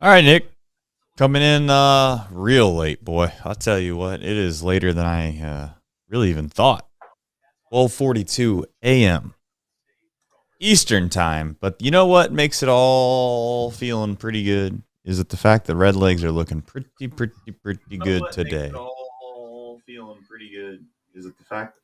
All right, Nick. Coming in real late, boy. I'll tell you what, it is later than I really even thought. 12:42 a.m. Eastern time. But you know what makes it all feeling pretty good? Is it the fact that Red Legs are looking pretty good today? All feeling pretty good. Is it the fact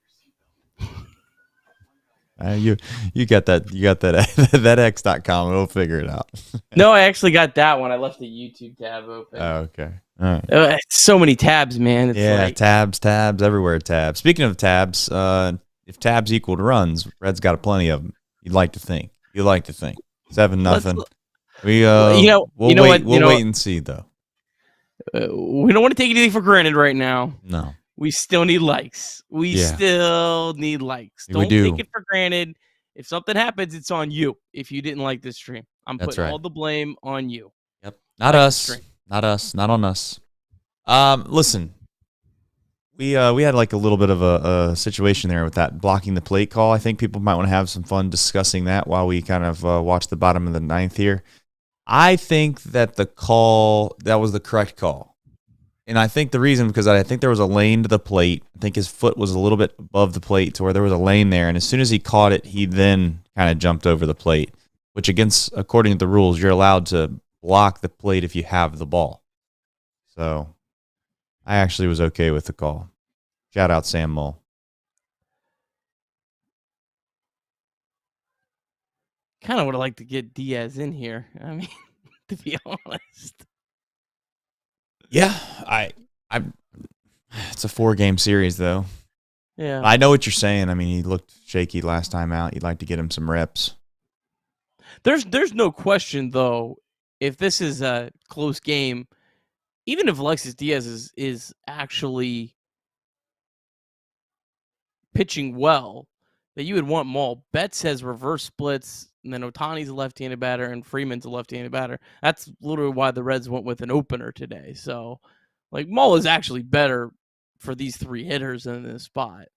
you you got that that X.com. We'll figure it out. No, I actually got that one. I left the YouTube tab open. Oh, okay. All right. So many tabs, man. It's like, tabs everywhere. Tabs. Speaking of tabs, if tabs equal to runs, Red's got plenty of them. You'd like to think. 7-0. We'll wait and see though. We don't want to take anything for granted right now. No. We still need likes. Still need likes. Don't take it for granted. If something happens, it's on you. If you didn't like this stream, I'm putting all the blame on you. Yep. Not us. Not us. Not on us. Listen. We had like a little bit of a situation there with that blocking the plate call. I think people might want to have some fun discussing that while we kind of watch the bottom of the ninth here. I think that that was the correct call. And I think the reason, because I think there was a lane to the plate. I think his foot was a little bit above the plate to where there was a lane there. And as soon as he caught it, he then kind of jumped over the plate, which according to the rules, you're allowed to block the plate if you have the ball. So I actually was okay with the call. Shout out Sam Mull. Kind of would have liked to get Diaz in here. I mean, to be honest. Yeah, it's a 4-game series though. Yeah. I know what you're saying. I mean, he looked shaky last time out. You'd like to get him some reps. There's no question though, if this is a close game, even if Alexis Diaz is actually pitching well, that you would want Mull. Betts has reverse splits, and then Ohtani's a left-handed batter, and Freeman's a left-handed batter. That's literally why the Reds went with an opener today. So, like, Mull is actually better for these three hitters in this spot.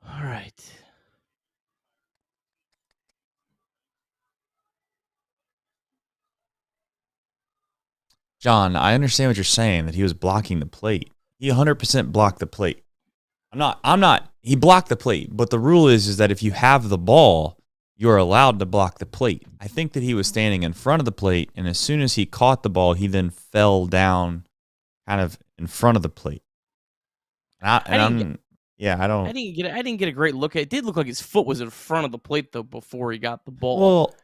All right. John, I understand what you're saying, that he was blocking the plate. He 100% blocked the plate. I'm not. He blocked the plate, but the rule is that if you have the ball, you're allowed to block the plate. I think that he was standing in front of the plate, and as soon as he caught the ball, he then fell down kind of in front of the plate. I didn't get a great look at it. It did look like his foot was in front of the plate though before he got the ball. Well,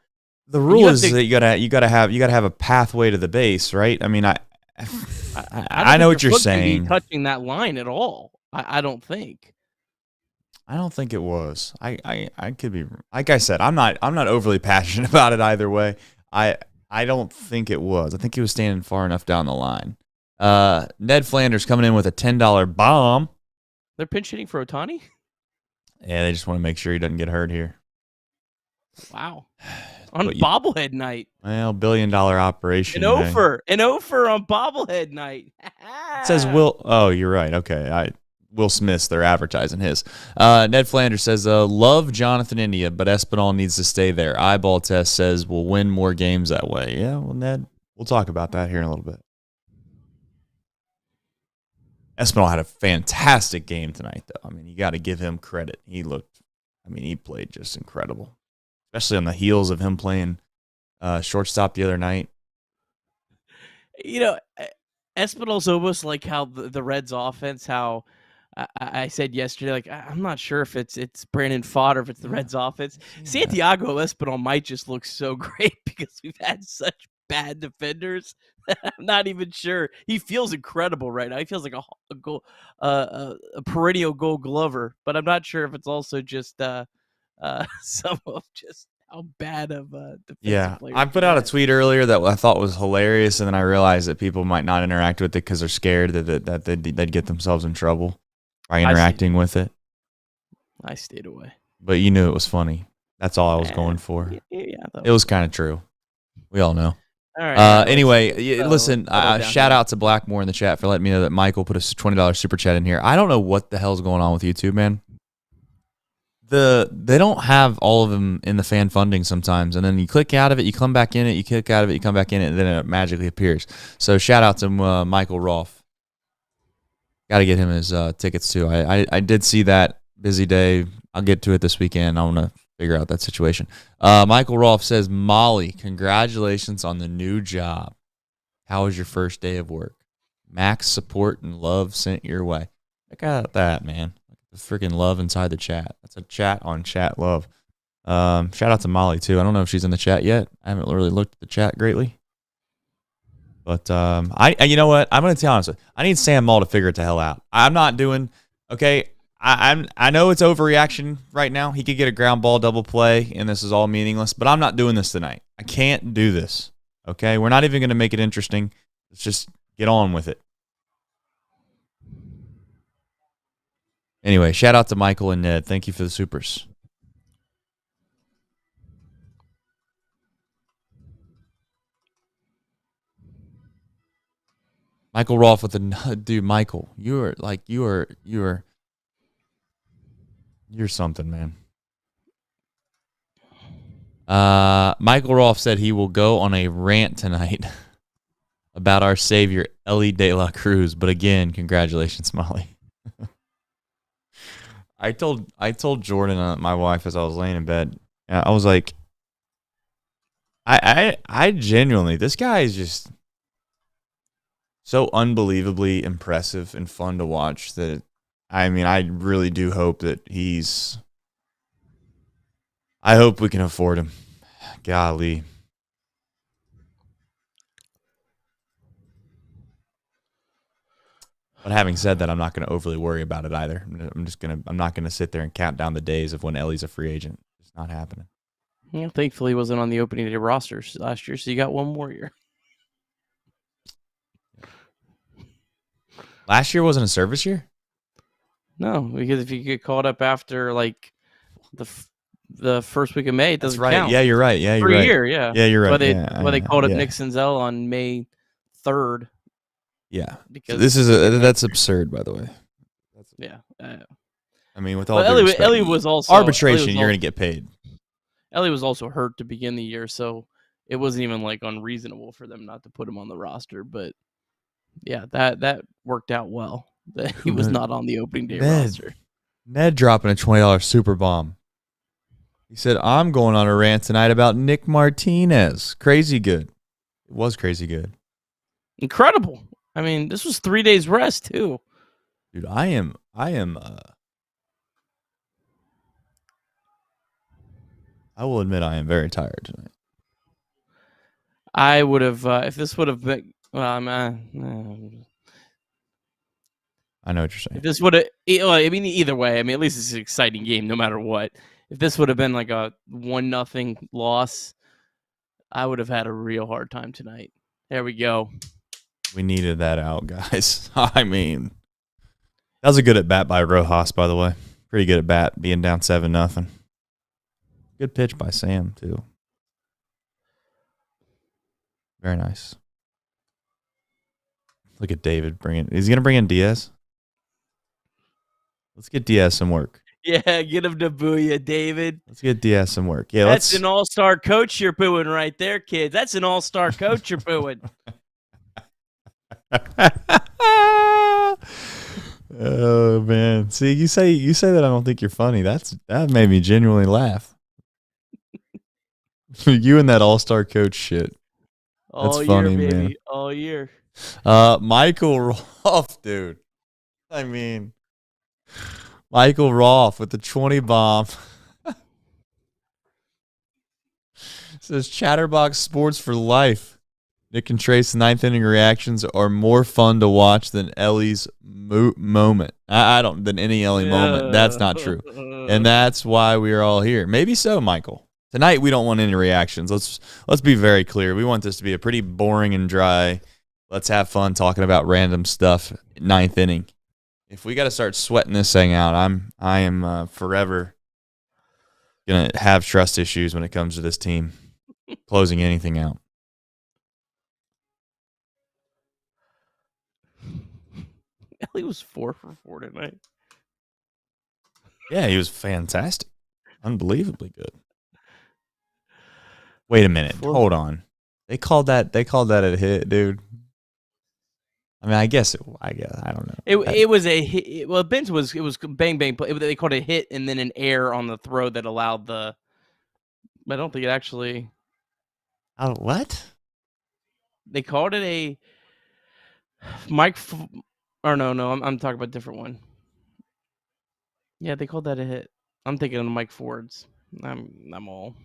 the rule is that you gotta have a pathway to the base, right? I mean, I know what you're saying. Touching that line at all? I don't think. I don't think it was. I could be, like I said, I'm not overly passionate about it either way. I don't think it was. I think he was standing far enough down the line. Ned Flanders coming in with a $10 bomb. They're pinch hitting for Ohtani? Yeah, they just want to make sure he doesn't get hurt here. Wow. On bobblehead night. Well, $1 billion operation. An offer on bobblehead night. It says Will. Oh, you're right. Okay. Will Smith's, they're advertising his. Ned Flanders says, love Jonathan India, but Espinal needs to stay there. Eyeball test says we'll win more games that way. Yeah, well, Ned, we'll talk about that here in a little bit. Espinal had a fantastic game tonight, though. I mean, you got to give him credit. He played just incredible, especially on the heels of him playing shortstop the other night. You know, Espinal's almost like how the Reds offense, how I said yesterday, like, I'm not sure if it's Brandon Pfaadt or if it's the Reds offense. Santiago Espinal might just look so great because we've had such bad defenders. I'm not even sure. He feels incredible right now. He feels like a perennial Gold Glover, but I'm not sure if it's also just some of just how bad of a defensive player. I put out a tweet earlier that I thought was hilarious, and then I realized that people might not interact with it because they're scared that they'd get themselves in trouble by interacting with it. I stayed away. But you knew it was funny. That's all I was going for. Yeah, it was kind of true. We all know. All right. Yeah, Anyway, listen, settle down shout here. out to Blackmore in the chat for letting me know that Michael put a $20 super chat in here. I don't know what the hell's going on with YouTube, man. They don't have all of them in the fan funding sometimes, and then you click out of it, you come back in it, you click out of it, you come back in it, and then it magically appears. So shout out to Michael Rolfe. Got to get him his tickets too. I did see that busy day. I'll get to it this weekend. I want to figure out that situation. Michael Rolfe says, Molly, congratulations on the new job. How was your first day of work? Max support and love sent your way. Check out that, man. The freaking love inside the chat. That's a chat on chat love. Shout out to Molly too. I don't know if she's in the chat yet. I haven't really looked at the chat greatly. But you know what? I'm gonna tell you honestly. I need Sam Mull to figure it the hell out. I'm not doing okay. I know it's overreaction right now. He could get a ground ball double play, and this is all meaningless. But I'm not doing this tonight. I can't do this. Okay, we're not even gonna make it interesting. Let's just get on with it. Anyway, shout out to Michael and Ned. Thank you for the supers. Michael Rolfe with the dude. Michael, you're something, man. Michael Rolfe said he will go on a rant tonight about our savior Elly De La Cruz. But again, congratulations, Molly. I told Jordan, my wife, as I was laying in bed, I was like, I genuinely, this guy is just so unbelievably impressive and fun to watch that, I mean, I really do hope that I hope we can afford him. Golly. But having said that, I'm not going to overly worry about it either. I'm not going to sit there and count down the days of when Elly's a free agent. It's not happening. Yeah, thankfully, he wasn't on the opening day rosters last year, so you got one more year. Last year wasn't a service year? No, because if you get called up after like the first week of May, it doesn't count. Yeah, you're right. Yeah, you're for right. a year, yeah. Yeah, you're right. They called up Nick Senzel on May 3rd. Yeah, because that's absurd, by the way. Yeah. I mean, with all Elly was also arbitration, you're going to get paid. Elly was also hurt to begin the year, so it wasn't even like unreasonable for them not to put him on the roster. But yeah, that worked out well. That he was not on the opening day roster. Ned dropping a $20 super bomb. He said, "I'm going on a rant tonight about Nick Martinez. Crazy good. It was crazy good. Incredible. I mean, this was 3 days rest too. Dude, I am I will admit I am very tired tonight. I would have if this would have been I know what you're saying. If this would have, I mean, either way, I mean, at least it's an exciting game, no matter what. If this would have been like a 1-0 loss, I would have had a real hard time tonight. There we go. We needed that out, guys. I mean, that was a good at bat by Rojas, by the way. Pretty good at bat, being down 7-0. Good pitch by Sam too. Very nice. Look at David bringing. Is he going to bring in Diaz? Let's get Diaz some work. Yeah, get him to booyah, David. Let's get Diaz some work. Yeah, that's an all-star coach you're booing right there, kids. That's an all-star coach you're booing. Oh man! See, you say that I don't think you're funny. That made me genuinely laugh. You and that all-star coach shit. That's all funny, year, baby. Man. All year. Michael Rolfe, dude. I mean, Michael Rolfe with the 20 bomb. Says Chatterbox Sports for life. Nick and Trace's ninth inning reactions are more fun to watch than Elly's moment. I don't than any Elly moment. That's not true, and that's why we are all here. Maybe so, Michael. Tonight we don't want any reactions. Let's be very clear. We want this to be a pretty boring and dry. Let's have fun talking about random stuff. Ninth inning. If we got to start sweating this thing out, I am forever gonna have trust issues when it comes to this team closing anything out. Elly was 4 for 4 tonight. Yeah, he was fantastic. Unbelievably good. Wait a minute. Hold on. They called that a hit, dude. I mean, I don't know. It was a hit. Well, Ben's was bang bang. They called it a hit and then an error on the throw that allowed the. But I don't think it actually. What? They called it a. Mike, or no, I'm talking about a different one. Yeah, they called that a hit. I'm thinking of Mike Ford's. I'm all.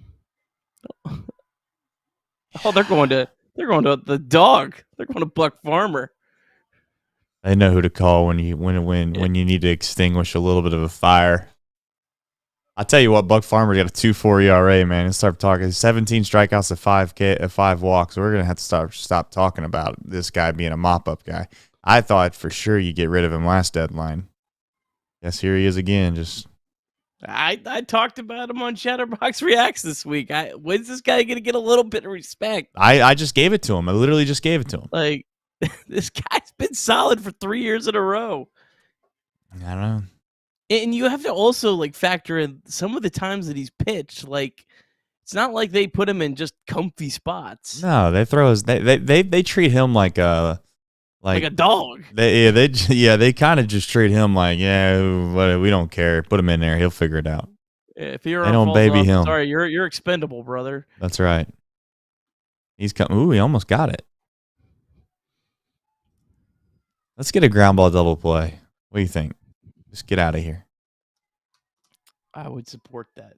Oh, they're going to the dog. They're going to Buck Farmer. They know who to call when you need to extinguish a little bit of a fire. I tell you what, Buck Farmer got a 2.4 ERA, man. Let's start talking 17 strikeouts at 5 walks. We're gonna have to stop talking about this guy being a mop-up guy. I thought for sure you get rid of him last deadline. Yes, here he is again. Just I talked about him on Chatterbox Reacts this week. When's this guy gonna get a little bit of respect? I just gave it to him. I literally just gave it to him. Like this guy's been solid for 3 years in a row. I don't know. And you have to also like factor in some of the times that he's pitched. Like it's not like they put him in just comfy spots. No, they treat him like a dog. They kind of just treat him like, we don't care. Put him in there, he'll figure it out. If you're they don't baby him. Sorry, you're expendable, brother. That's right. He's come. Ooh, he almost got it. Let's get a ground ball double play. What do you think? Just get out of here. I would support that.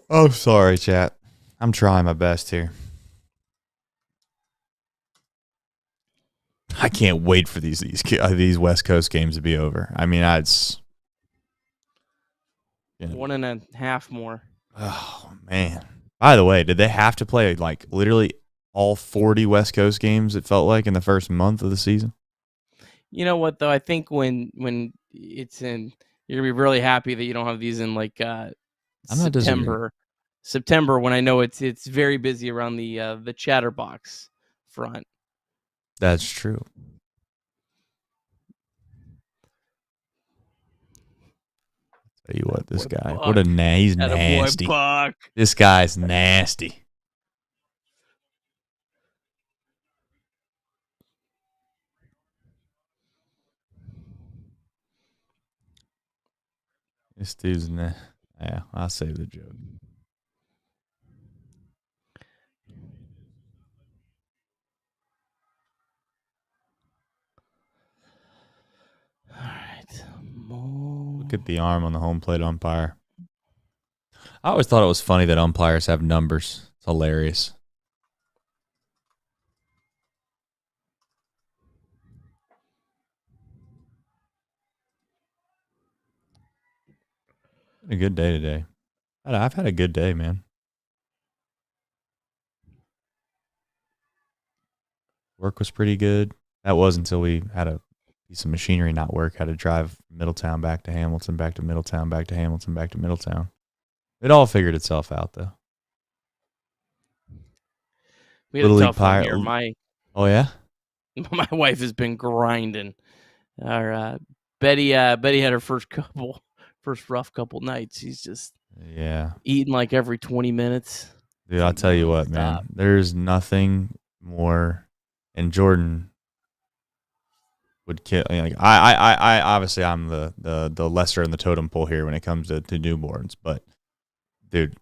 Oh, sorry, chat. I'm trying my best here. I can't wait for these West Coast games to be over. I mean, it's 1.5 more. Oh man! By the way, did they have to play like literally all 40 West Coast games? It felt like in the first month of the season. You know what though? I think when it's in, you're gonna be really happy that you don't have these in like September when I know it's very busy around the Chatterbox front. That's true. Tell you what, this guy, Buck. He's nasty. This guy's nasty. This dude's yeah, I'll save the joke. All right. Look at the arm on the home plate umpire. I always thought it was funny that umpires have numbers. It's hilarious. A good day today. I've had a good day, man. Work was pretty good. That was until we had a piece of machinery not work. Had to drive Middletown back to Hamilton, back to Middletown, back to Hamilton, back to Middletown. It all figured itself out, though. We had a tough one here. Oh, yeah? My wife has been grinding. Our Betty had her first rough couple nights. She's just eating like every 20 minutes. Dude, I'll tell you what, man. There's nothing more. And Jordan would kill. Like I obviously I'm the lesser in the totem pole here when it comes to newborns. But dude,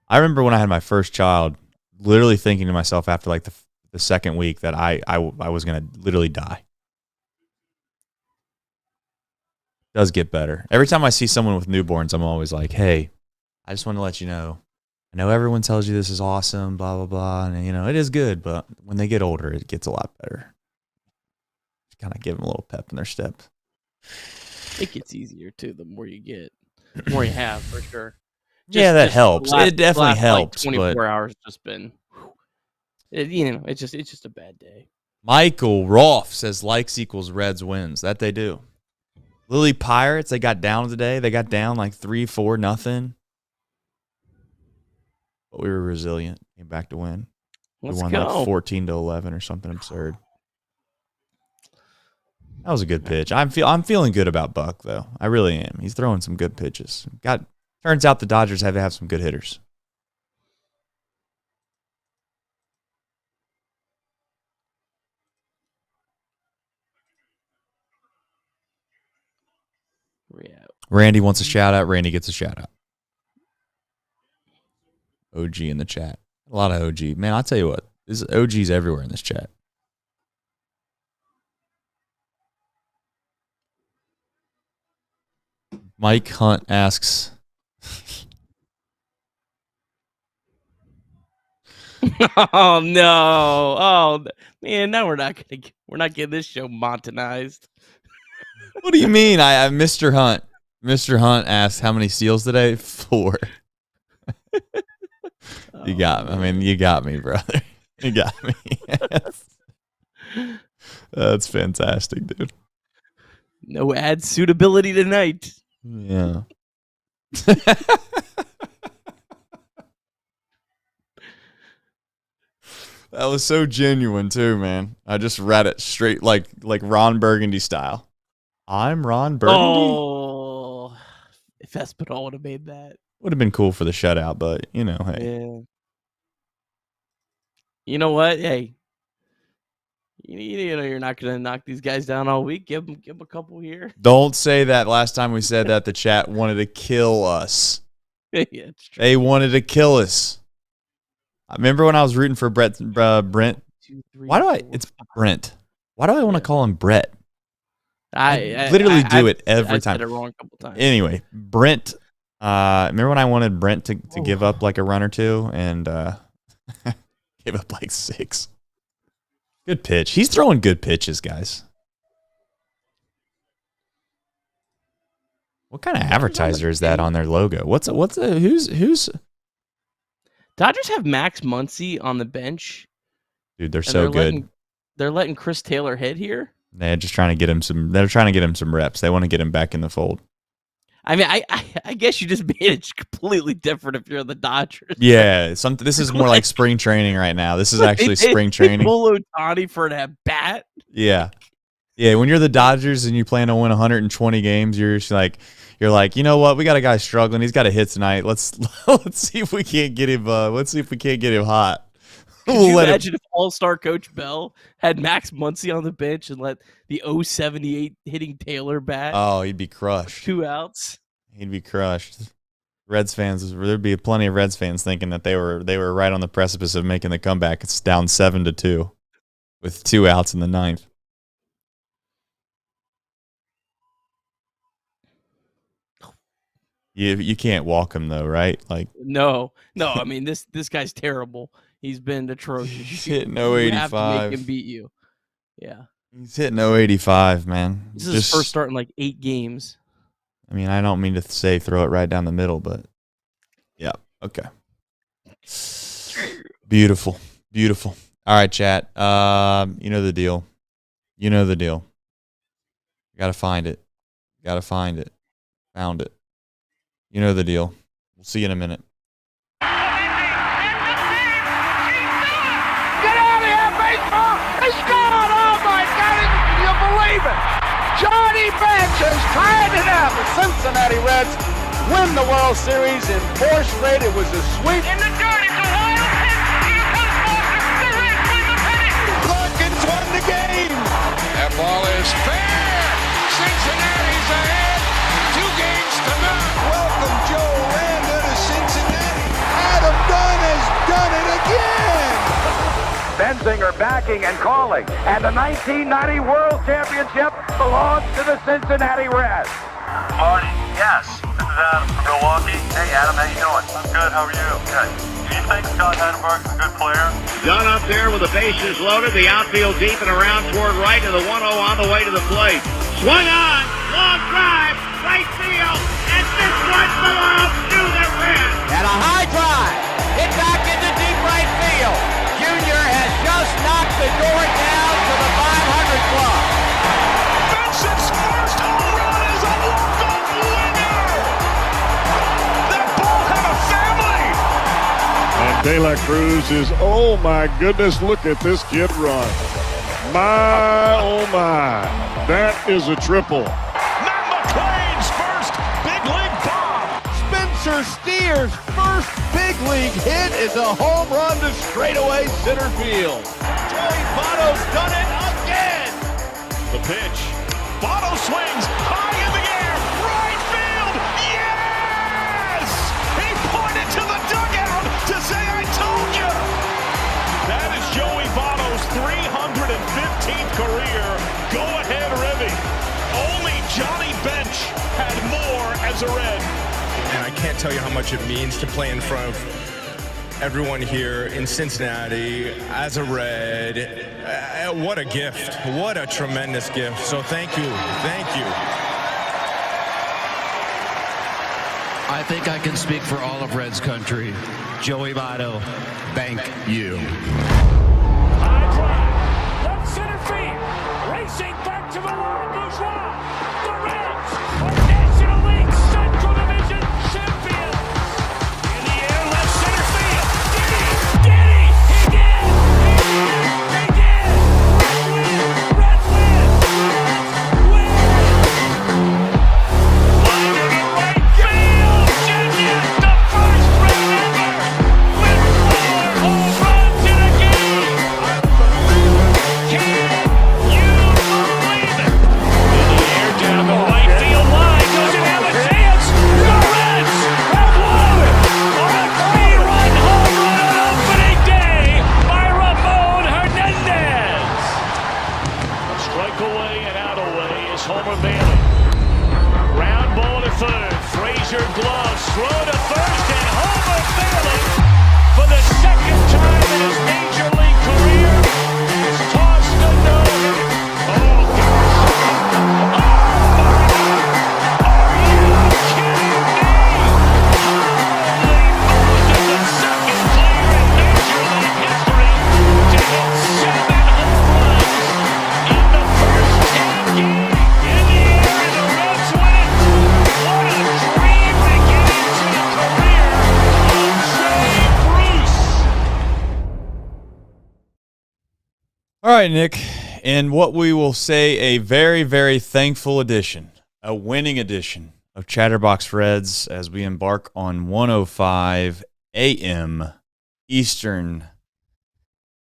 I remember when I had my first child, literally thinking to myself after like the second week that I was gonna literally die. It does get better. Every time I see someone with newborns, I'm always like, hey, I just want to let you know. I know everyone tells you this is awesome, blah, blah, blah. And, it is good. But when they get older, it gets a lot better. Just kind of give them a little pep in their step. It gets easier, too, the more you get. The more you have, for sure. That helps. It definitely helps. Like 24 hours just been, it's just a bad day. Michael Rolfe says likes equals Reds wins. That they do. Lily Pirates, they got down today. They got down like 3-4-0. But we were resilient. Came back to win. We Let's won go. like 14-11 or something absurd. That was a good pitch. I'm feeling good about Buck though. I really am. He's throwing some good pitches. Turns out the Dodgers have some good hitters. Randy wants a shout out. Randy gets a shout out. OG in the chat. A lot of OG. Man, I'll tell you what. There's OGs everywhere in this chat. Mike Hunt asks. Oh no! Oh man, now we're not getting this show monetized. What do you mean? I Mr. Hunt. Mr. Hunt asks how many steals today? 4. You got me. I mean, you got me, brother. You got me. That's fantastic, dude. No ad suitability tonight. Yeah. That was so genuine too, man. I just read it straight like Ron Burgundy style. I'm Ron Burgundy. Oh, if Espinal would have made that, would have been cool for the shutout, but you know, hey. Yeah. You know what? Hey, you know you're not gonna knock these guys down all week. Give them a couple here. Don't say that. Last time we said that, the chat wanted to kill us. Yeah, it's true. They wanted to kill us. I remember when I was rooting for Brent. 2, 3, Why do I? It's Brent. Why do I want to call him Brett? I literally do it every time. I said it wrong a couple times. Anyway, Brent. Remember when I wanted Brent to give up like a run or two and gave up like 6. Good pitch. He's throwing good pitches, guys. What kind of advertiser is that on their logo? Who's? Dodgers have Max Muncy on the bench. Dude, they're so good. They're letting Chris Taylor hit here. They're just trying to get him some. They're trying to get him some reps. They want to get him back in the fold. I mean, I guess you just made it completely different if you're the Dodgers. Yeah, this is more like spring training right now. This is actually spring training. Pull Ohtani for an at bat. Yeah. When you're the Dodgers and you plan to win 120 games, you're like, you know what? We got a guy struggling. He's got a hit tonight. Let's see if we can't get him. Let's see if we can't get him hot. Could you imagine if All-Star Coach Bell had Max Muncy on the bench and let the 078 hitting Taylor bat? Oh, he'd be crushed. 2 outs. He'd be crushed. Reds fans, there'd be plenty of Reds fans thinking that they were right on the precipice of making the comeback. It's down 7-2 with 2 outs in the 9th. You can't walk him though, right? Like no. I mean this guy's terrible. He's been atrocious. He's hitting 085. You have to make him beat you. Yeah. He's hitting 085, man. This is his first start in like 8 games. I mean, I don't mean to say throw it right down the middle, but yeah, okay. Beautiful. All right, chat. You know the deal. You gotta find it. Found it. You know the deal. We'll see you in a minute. Get out of here, baseball! He scored! Oh my God! You believe it? Johnny Bench has tied it up. The Cincinnati Reds win the World Series in force rate. It was a sweep. In the dirt, it's a wild pitch. Here comes Boston. The Reds win the pennant. Larkins won the game. That ball is fair. Cincinnati's ahead. 2 games to none. Welcome, Joe Randa to Cincinnati. Adam Dunn has done it again. Benzinger backing and calling. And the 1990 World Championship belongs to the Cincinnati Reds. Marty, yes. This is Adam from Milwaukee. Hey, Adam, how you doing? I'm good. How are you? Good. Do you think Scott Chatterbox is a good player? Dunn up there with the bases loaded. The outfield deep and around toward right, and the 1-0 on the way to the plate. Swung on. Long drive. Right field. And this one belongs to the Reds. And a high drive. Hit back into deep right field. Junior has just knocked the door down to the 500 club. Benson's first home run is a walk-off winner. That ball had a family. And De La Cruz is, oh my goodness, look at this kid run. My, oh my, that is a triple. Matt McClain's first big league bomb. Spencer Steer's first big league hit is a home run to straightaway center field. Joey Votto's done it again. The pitch. Votto swings high in the air. Right field. Yes! He pointed to the dugout to say, I told you. That is Joey Votto's 315th career go-ahead ribby. Only Johnny Bench had more as a Red. And I can't tell you how much it means to play in front of everyone here in Cincinnati as a Red. What a gift. What a tremendous gift. So thank you. Thank you. I think I can speak for all of Reds country. Joey Votto, thank you. High drive, left center field, racing back to the line, Bourgeois. The Reds are National League Central Division champions. In the air, left center field. Did he? He did! He did! Reds win! Win! Line to the right field. Genius, the first Red ever with 4 home runs in a game. Can you believe it? In the air, down the right field line. Does it have a chance? The Reds have won on a 3-run home run on opening day by Ramon Hernandez. A strike away and out away is Homer Bailey. Round ball to third. Frazier gloves. Throw to first, and Homer Bailey, for the second time in his major league career, has tossed a no-hitter. Oh, gosh. Oh, my God. Are you kidding me? Holy Moses, the second player in major league history to hit 7 home runs in the first 10 games. In the air, and the Reds win. What a dream to get into the career of Jay Bruce. All right, Nick. And what we will say a very, very thankful edition, a winning edition of Chatterbox Reds as we embark on 1:05 a.m. Eastern.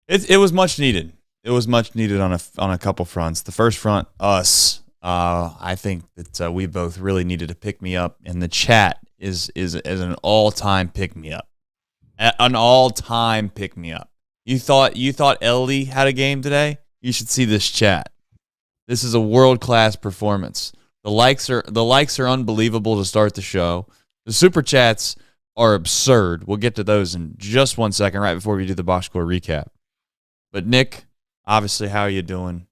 It was much needed. It was much needed on a couple fronts. The first front, us. I think that we both really needed to pick me up, and the chat is an all-time pick me up, an all-time pick me up. You thought Elly had a game today? You should see this chat. This is a world-class performance. The likes are unbelievable to start the show. The super chats are absurd. We'll get to those in just 1 second, right before we do the box score recap. But Nick, obviously, how are you doing?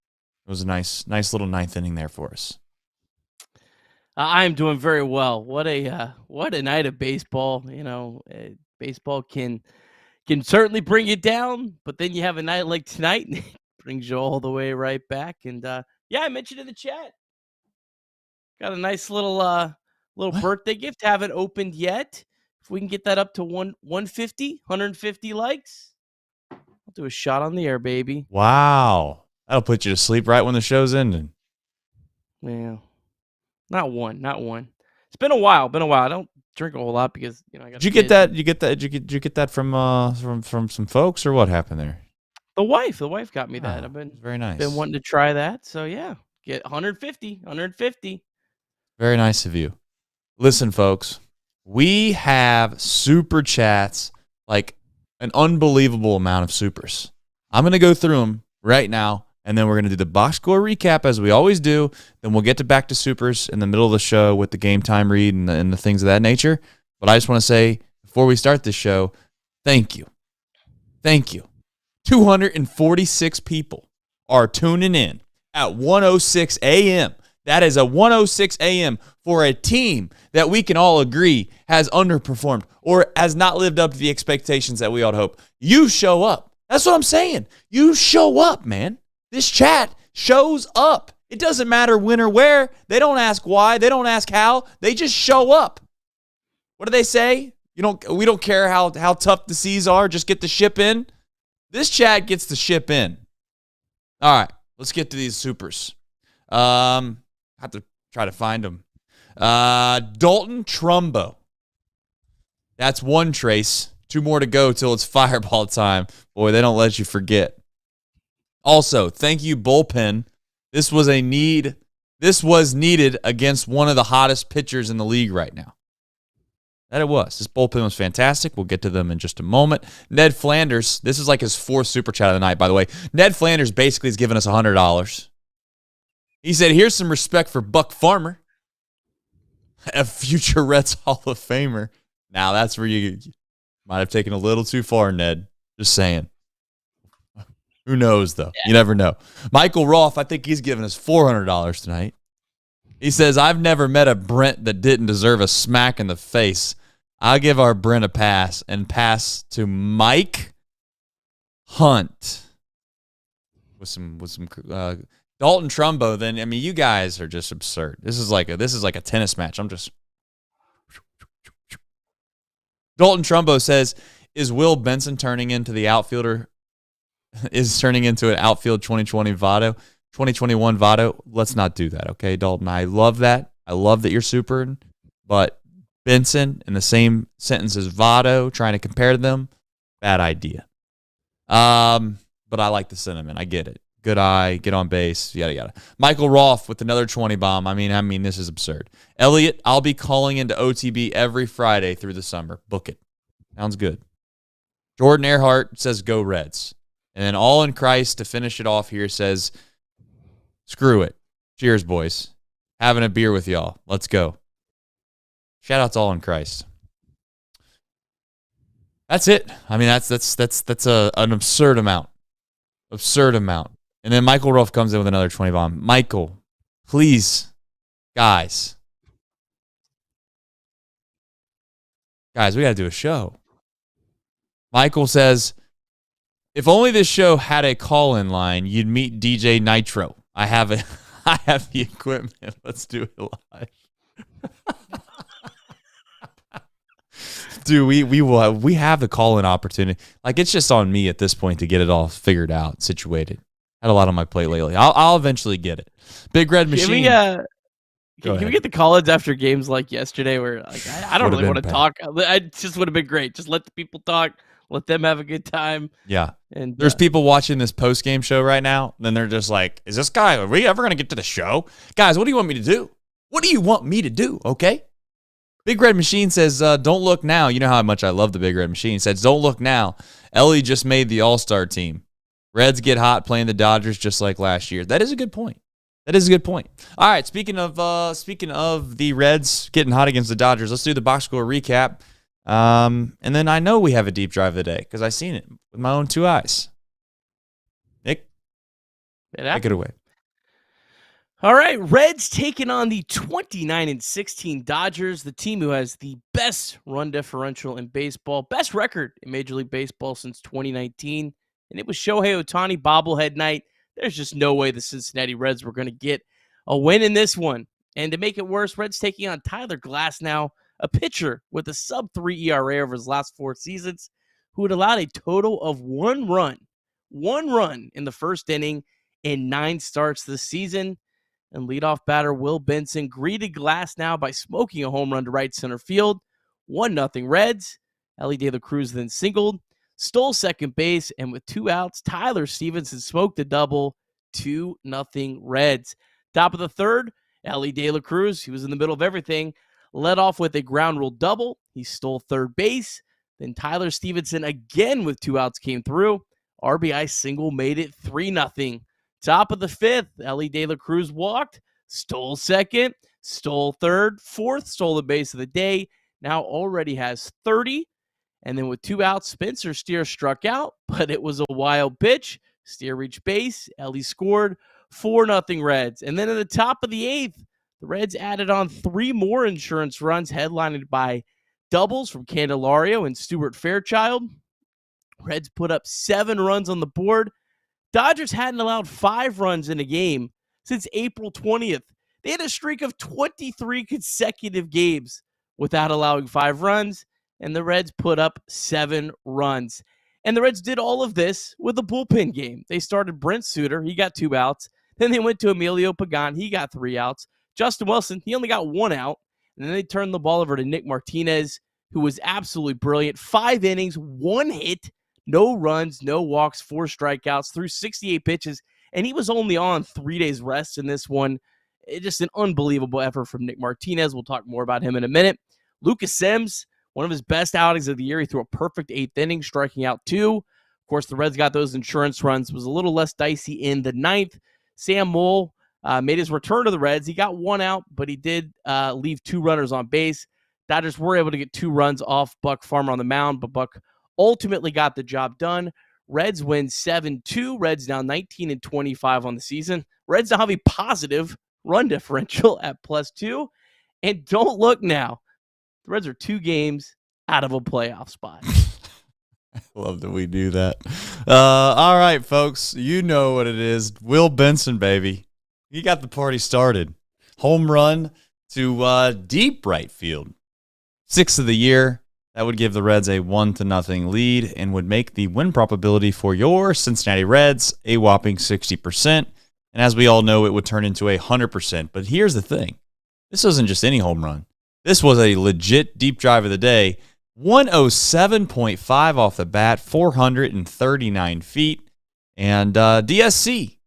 It was a nice little ninth inning there for us. I am doing very well. What a night of baseball. You know, baseball can certainly bring you down, but then you have a night like tonight, and it brings you all the way right back. And yeah, I mentioned in the chat, got a nice little birthday gift. Haven't opened yet. If we can get that up to 150 likes, I'll do a shot on the air, baby. That'll put you to sleep right when the show's ending. Yeah, not one. It's been a while. I don't drink a whole lot because I got. Did you get that? Did you get that from some folks, or what happened there? The wife got me that. I've been very nice. Been wanting to try that, so yeah, get 150. Very nice of you. Listen, folks, we have super chats, like an unbelievable amount of supers. I'm gonna go through them right now, and then we're gonna do the box score recap as we always do. Then we'll get back to supers in the middle of the show with the game time read and the things of that nature. But I just want to say before we start this show, thank you. 246 people are tuning in at 1:06 a.m. That is a 1:06 a.m. for a team that we can all agree has underperformed or has not lived up to the expectations that we ought to hope. You show up. That's what I'm saying. You show up, man. This chat shows up. It doesn't matter when or where. They don't ask why. They don't ask how. They just show up. What do they say? We don't care how tough the seas are. Just get the ship in. This chat gets the ship in. All right, let's get to these supers. I have to try to find them. Dalton Trumbo. That's one trace. 2 more to go till it's fireball time. Boy, they don't let you forget. Also, thank you, bullpen. This was needed against one of the hottest pitchers in the league right now. That it was. This bullpen was fantastic. We'll get to them in just a moment. Ned Flanders, this is like his 4th super chat of the night, by the way. Ned Flanders basically has given us $100. He said, here's some respect for Buck Farmer, a future Reds Hall of Famer. Now, that's where you might have taken a little too far, Ned. Just saying. Who knows, though? You never know. Michael Rolfe, I think he's giving us $400 tonight. He says, I've never met a Brent that didn't deserve a smack in the face. I'll give our Brent a pass and pass to Mike Hunt. With some Dalton Trumbo, then, I mean, you guys are just absurd. This is like a tennis match. Dalton Trumbo says, is Will Benson turning into the outfielder? Is turning into an outfield 2021 Votto? Let's not do that, okay, Dalton? I love that. I love that you're super, but Benson in the same sentence as Votto, trying to compare them, bad idea. But I like the sentiment. I get it. Good eye, get on base, yada, yada. Michael Rolfe with another 20 bomb. I mean, this is absurd. Elliot, I'll be calling into OTB every Friday through the summer. Book it. Sounds good. Jordan Earhart says, go Reds. And then All in Christ to finish it off here says, screw it. Cheers, boys. Having a beer with y'all. Let's go. Shout out to All in Christ. That's it. I mean, that's an absurd amount. Absurd amount. And then Michael Rolfe comes in with another 20 bomb. Michael, please, guys, we got to do a show. Michael says, if only this show had a call-in line, you'd meet DJ Nitro. I have the equipment. Let's do it live. Dude, we have the call-in opportunity. Like, it's just on me at this point to get it all figured out, situated. Had a lot on my plate lately. I'll eventually get it. Big Red Machine. Can we get the call-ins after games like yesterday where like I don't really want to talk? It just would have been great. Just let the people talk. Let them have a good time. Yeah. And there's people watching this post-game show right now. Then they're just like, is this guy, are we ever going to get to the show? Guys, what do you want me to do? What do you want me to do? Okay. Big Red Machine says, don't look now. You know how much I love the Big Red Machine. He says, don't look now. Elly just made the All-Star team. Reds get hot playing the Dodgers just like last year. That is a good point. All right, speaking of the Reds getting hot against the Dodgers, let's do the box score recap. And then I know we have a deep drive of the day because I've seen it with my own 2 eyes. Nick, take it away. All right, Reds taking on the 29-16 Dodgers, the team who has the best run differential in baseball, best record in Major League Baseball since 2019, and it was Shohei Ohtani bobblehead night. There's just no way the Cincinnati Reds were going to get a win in this one. And to make it worse, Reds taking on Tyler Glasnow, a pitcher with a sub-3 ERA over his last 4 seasons, who had allowed a total of one run in the first inning in 9 starts this season. And leadoff batter Will Benson greeted Glasnow by smoking a home run to right center field. 1-0 Reds. Elly De La Cruz then singled, stole second base, and with 2 outs, Tyler Stevenson smoked a double. 2-0 Reds. Top of the third, Elly De La Cruz, he was in the middle of everything, led off with a ground rule double. He stole third base. Then Tyler Stevenson again with 2 outs came through. RBI single made it 3-0. Top of the fifth, Elly De La Cruz walked, stole second, stole third, fourth stolen base of the day. Now already has 30. And then with 2 outs, Spencer Steer struck out, but it was a wild pitch. Steer reached base. Elly scored. 4-0 Reds. And then at the top of the 8th, the Reds added on 3 more insurance runs, headlined by doubles from Candelario and Stuart Fairchild. Reds put up 7 runs on the board. Dodgers hadn't allowed 5 runs in a game since April 20th. They had a streak of 23 consecutive games without allowing 5 runs. and the Reds put up 7 runs. And the Reds did all of this with a bullpen game. They started Brent Suter. He got 2 outs. Then they went to Emilio Pagan. He got 3 outs. Justin Wilson, he only got 1 out. And then they turned the ball over to Nick Martinez, who was absolutely brilliant. 5 innings, 1 hit, no runs, no walks, 4 strikeouts, threw 68 pitches. And he was only on 3 days rest in this one. Just an unbelievable effort from Nick Martinez. We'll talk more about him in a minute. Lucas Sims, one of his best outings of the year. He threw a perfect 8th inning, striking out 2. Of course, the Reds got those insurance runs. It was a little less dicey in the 9th. Sam Moll made his return to the Reds. He got 1 out, but he did leave 2 runners on base. Dodgers were able to get 2 runs off Buck Farmer on the mound, but Buck ultimately got the job done. Reds win 7-2. Reds now 19-25 on the season. Reds now have a positive run differential at +2. And don't look now. The Reds are 2 games out of a playoff spot. I love that we do that. All right, folks. You know what it is. Will Benson, baby. He got the party started. Home run to deep right field. 6th of the year. That would give the Reds a 1-0 lead and would make the win probability for your Cincinnati Reds a whopping 60%. And as we all know, it would turn into 100%. But here's the thing. This wasn't just any home run. This was a legit deep drive of the day. 107.5 off the bat, 439 feet. And DSC,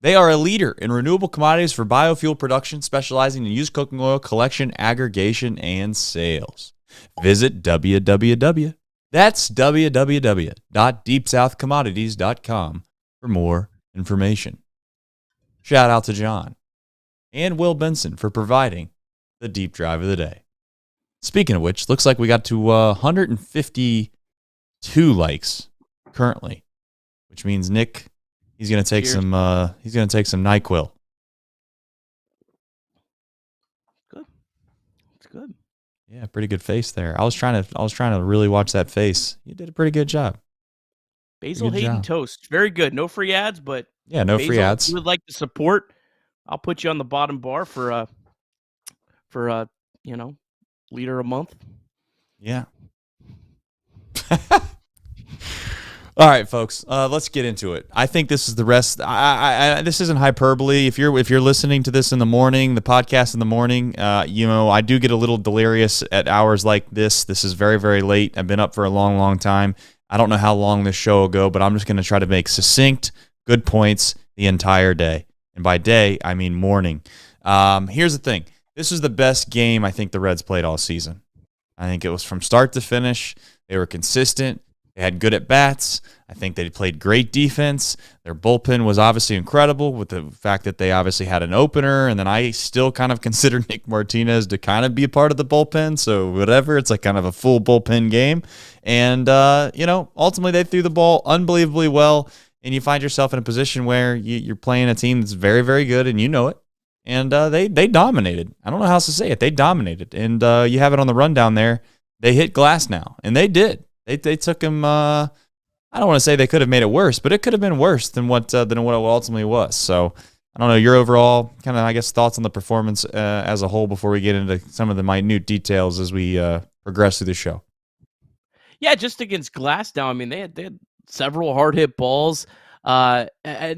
they are a leader in renewable commodities for biofuel production, specializing in used cooking oil collection, aggregation, and sales. Visit www.deepsouthcommodities.com for more information. Shout out to John and Will Benson for providing the deep drive of the day. Speaking of which, looks like we got to 152 likes currently, which means Nick, he's going to take some NyQuil. Good. It's good. Yeah, pretty good face there. I was trying to really watch that face. You did a pretty good job. Basil Hayden toast. Very good. No free ads, but yeah, no Basil, free ads. If you would like to support, I'll put you on the bottom bar for liter a month. Yeah. All right, folks. Let's get into it. I think this is the rest. This isn't hyperbole. If you're listening to this in the morning, the podcast in the morning, I do get a little delirious at hours like this. This is very, very late. I've been up for a long, long time. I don't know how long this show will go, but I'm just going to try to make succinct, good points the entire day. And by day, I mean morning. Here's the thing. This is the best game I think the Reds played all season. I think it was from start to finish. They were consistent. They had good at-bats. I think they played great defense. Their bullpen was obviously incredible with the fact that they obviously had an opener, and then I still kind of consider Nick Martinez to kind of be a part of the bullpen, so whatever. It's like kind of a full bullpen game. And, ultimately they threw the ball unbelievably well, and you find yourself in a position where you're playing a team that's very, very good, and you know it. And they dominated. I don't know how else to say it. They dominated. And you have it on the rundown there. They hit glass now, and they did. They took him. I don't want to say they could have made it worse, but it could have been worse than what it ultimately was. So I don't know your overall kind of, I guess, thoughts on the performance as a whole before we get into some of the minute details as we progress through the show. Yeah, just against Glasnow. I mean, they had several hard hit balls. I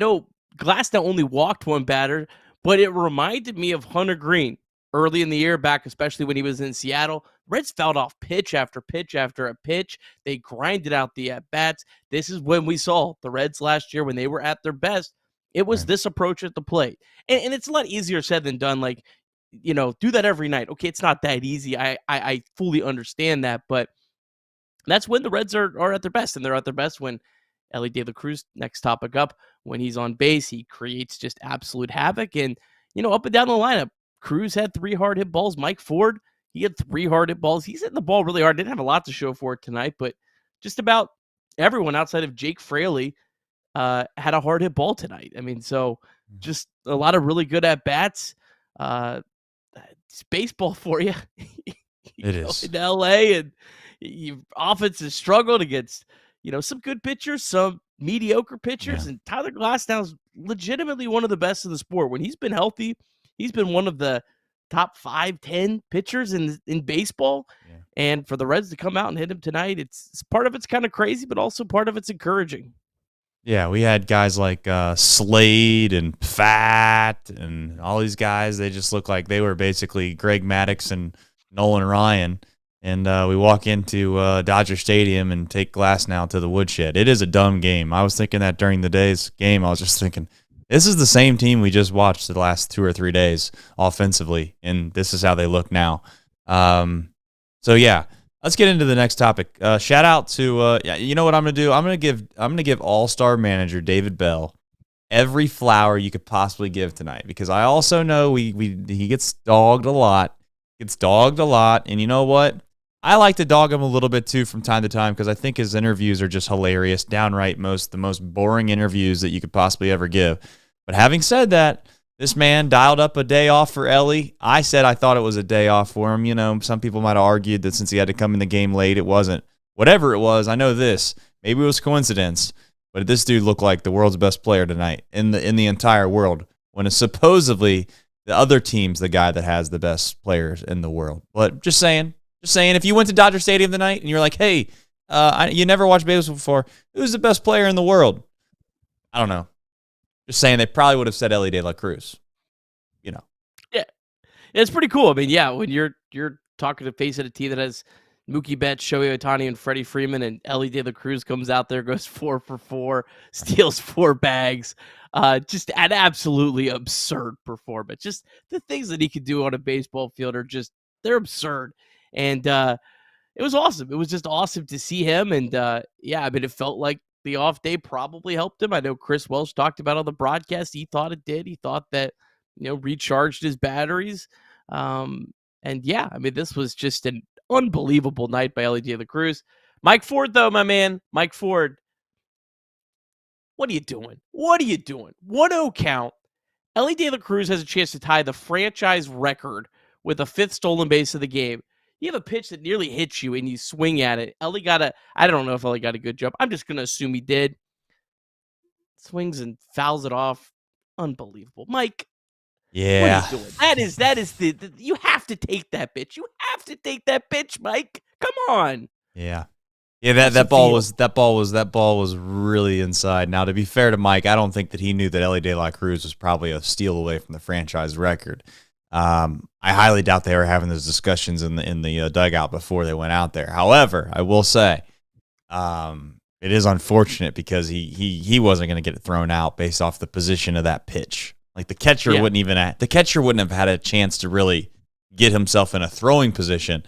know Glasnow only walked 1 batter, but it reminded me of Hunter Green early in the year back, especially when he was in Seattle. Reds fouled off pitch after pitch after a pitch. They grinded out the at-bats. This is when we saw the Reds last year when they were at their best. It was this approach at the plate. And it's a lot easier said than done. Like, do that every night. Okay, it's not that easy. I fully understand that. But that's when the Reds are at their best. And they're at their best when Elly De La Cruz, next topic up, when he's on base, he creates just absolute havoc. And, up and down the lineup, Cruz had 3 hard hit balls. Mike Ford, he had 3 hard hit balls. He's hitting the ball really hard. Didn't have a lot to show for it tonight, but just about everyone outside of Jake Fraley had a hard hit ball tonight. I mean, so just a lot of really good at bats. It's baseball for you. It is in LA, and your offense has struggled against some good pitchers, some mediocre pitchers, and Tyler Glasnow is legitimately one of the best in the sport. When he's been healthy, he's been one of the top 5, 10 pitchers in baseball. Yeah. And for the Reds to come out and hit him tonight, it's part of it's kind of crazy, but also part of it's encouraging. Yeah, we had guys like Slade and Fat and all these guys. They just look like they were basically Greg Maddux and Nolan Ryan. And we walk into Dodger Stadium and take Glasnow to the woodshed. It is a dumb game. I was thinking that during the day's game. I was just thinking, this is the same team we just watched the last 2 or 3 days offensively, and this is how they look now. So yeah, let's get into the next topic. Shout out to you know what I'm gonna do? I'm gonna give All-Star manager David Bell every flower you could possibly give tonight, because I also know he gets dogged a lot. And you know what? I like to dog him a little bit too from time to time, because I think his interviews are just hilarious, downright the most boring interviews that you could possibly ever give. But having said that, this man dialed up a day off for Elly. I said I thought it was a day off for him. You know, some people might have argued that since he had to come in the game late, it wasn't. Whatever it was, I know this. Maybe it was coincidence, but this dude looked like the world's best player tonight in the entire world, when it's supposedly the other team's the guy that has the best players in the world. But just saying, if you went to Dodger Stadium tonight and you're like, hey, you never watched baseball before, who's the best player in the world? I don't know. Just saying, they probably would have said Elly De La Cruz. You know. Yeah, it's pretty cool. I mean, yeah, when you're talking to face of a team that has Mookie Betts, Shohei Ohtani, and Freddie Freeman, and Elly De La Cruz comes out there, goes 4 for 4, steals 4 bags. Just an absolutely absurd performance. Just the things that he could do on a baseball field are just, they're absurd. And it was awesome. It was just awesome to see him. And yeah, I mean, it felt like the off day probably helped him. I know Chris Welsh talked about on the broadcast. He thought it did. He thought that, recharged his batteries. And yeah, I mean, this was just an unbelievable night by Elly De La Cruz. Mike Ford, though, my man, Mike Ford, what are you doing? 1-0 count. Elly De La Cruz has a chance to tie the franchise record with a 5th stolen base of the game. You have a pitch that nearly hits you and you swing at it. Elly I don't know if Elly got a good jump. I'm just going to assume he did. Swings and fouls it off. Unbelievable. Mike. Yeah. What are you doing? That is the you have to take that pitch. You have to take that pitch, Mike. Come on. Yeah. Yeah, that ball was really inside. Now, to be fair to Mike, I don't think that he knew that Elly De La Cruz was probably a steal away from the franchise record. I highly doubt they were having those discussions in the dugout before they went out there. However, I will say, it is unfortunate because he wasn't going to get it thrown out based off the position of that pitch. Like the catcher wouldn't have had a chance to really get himself in a throwing position.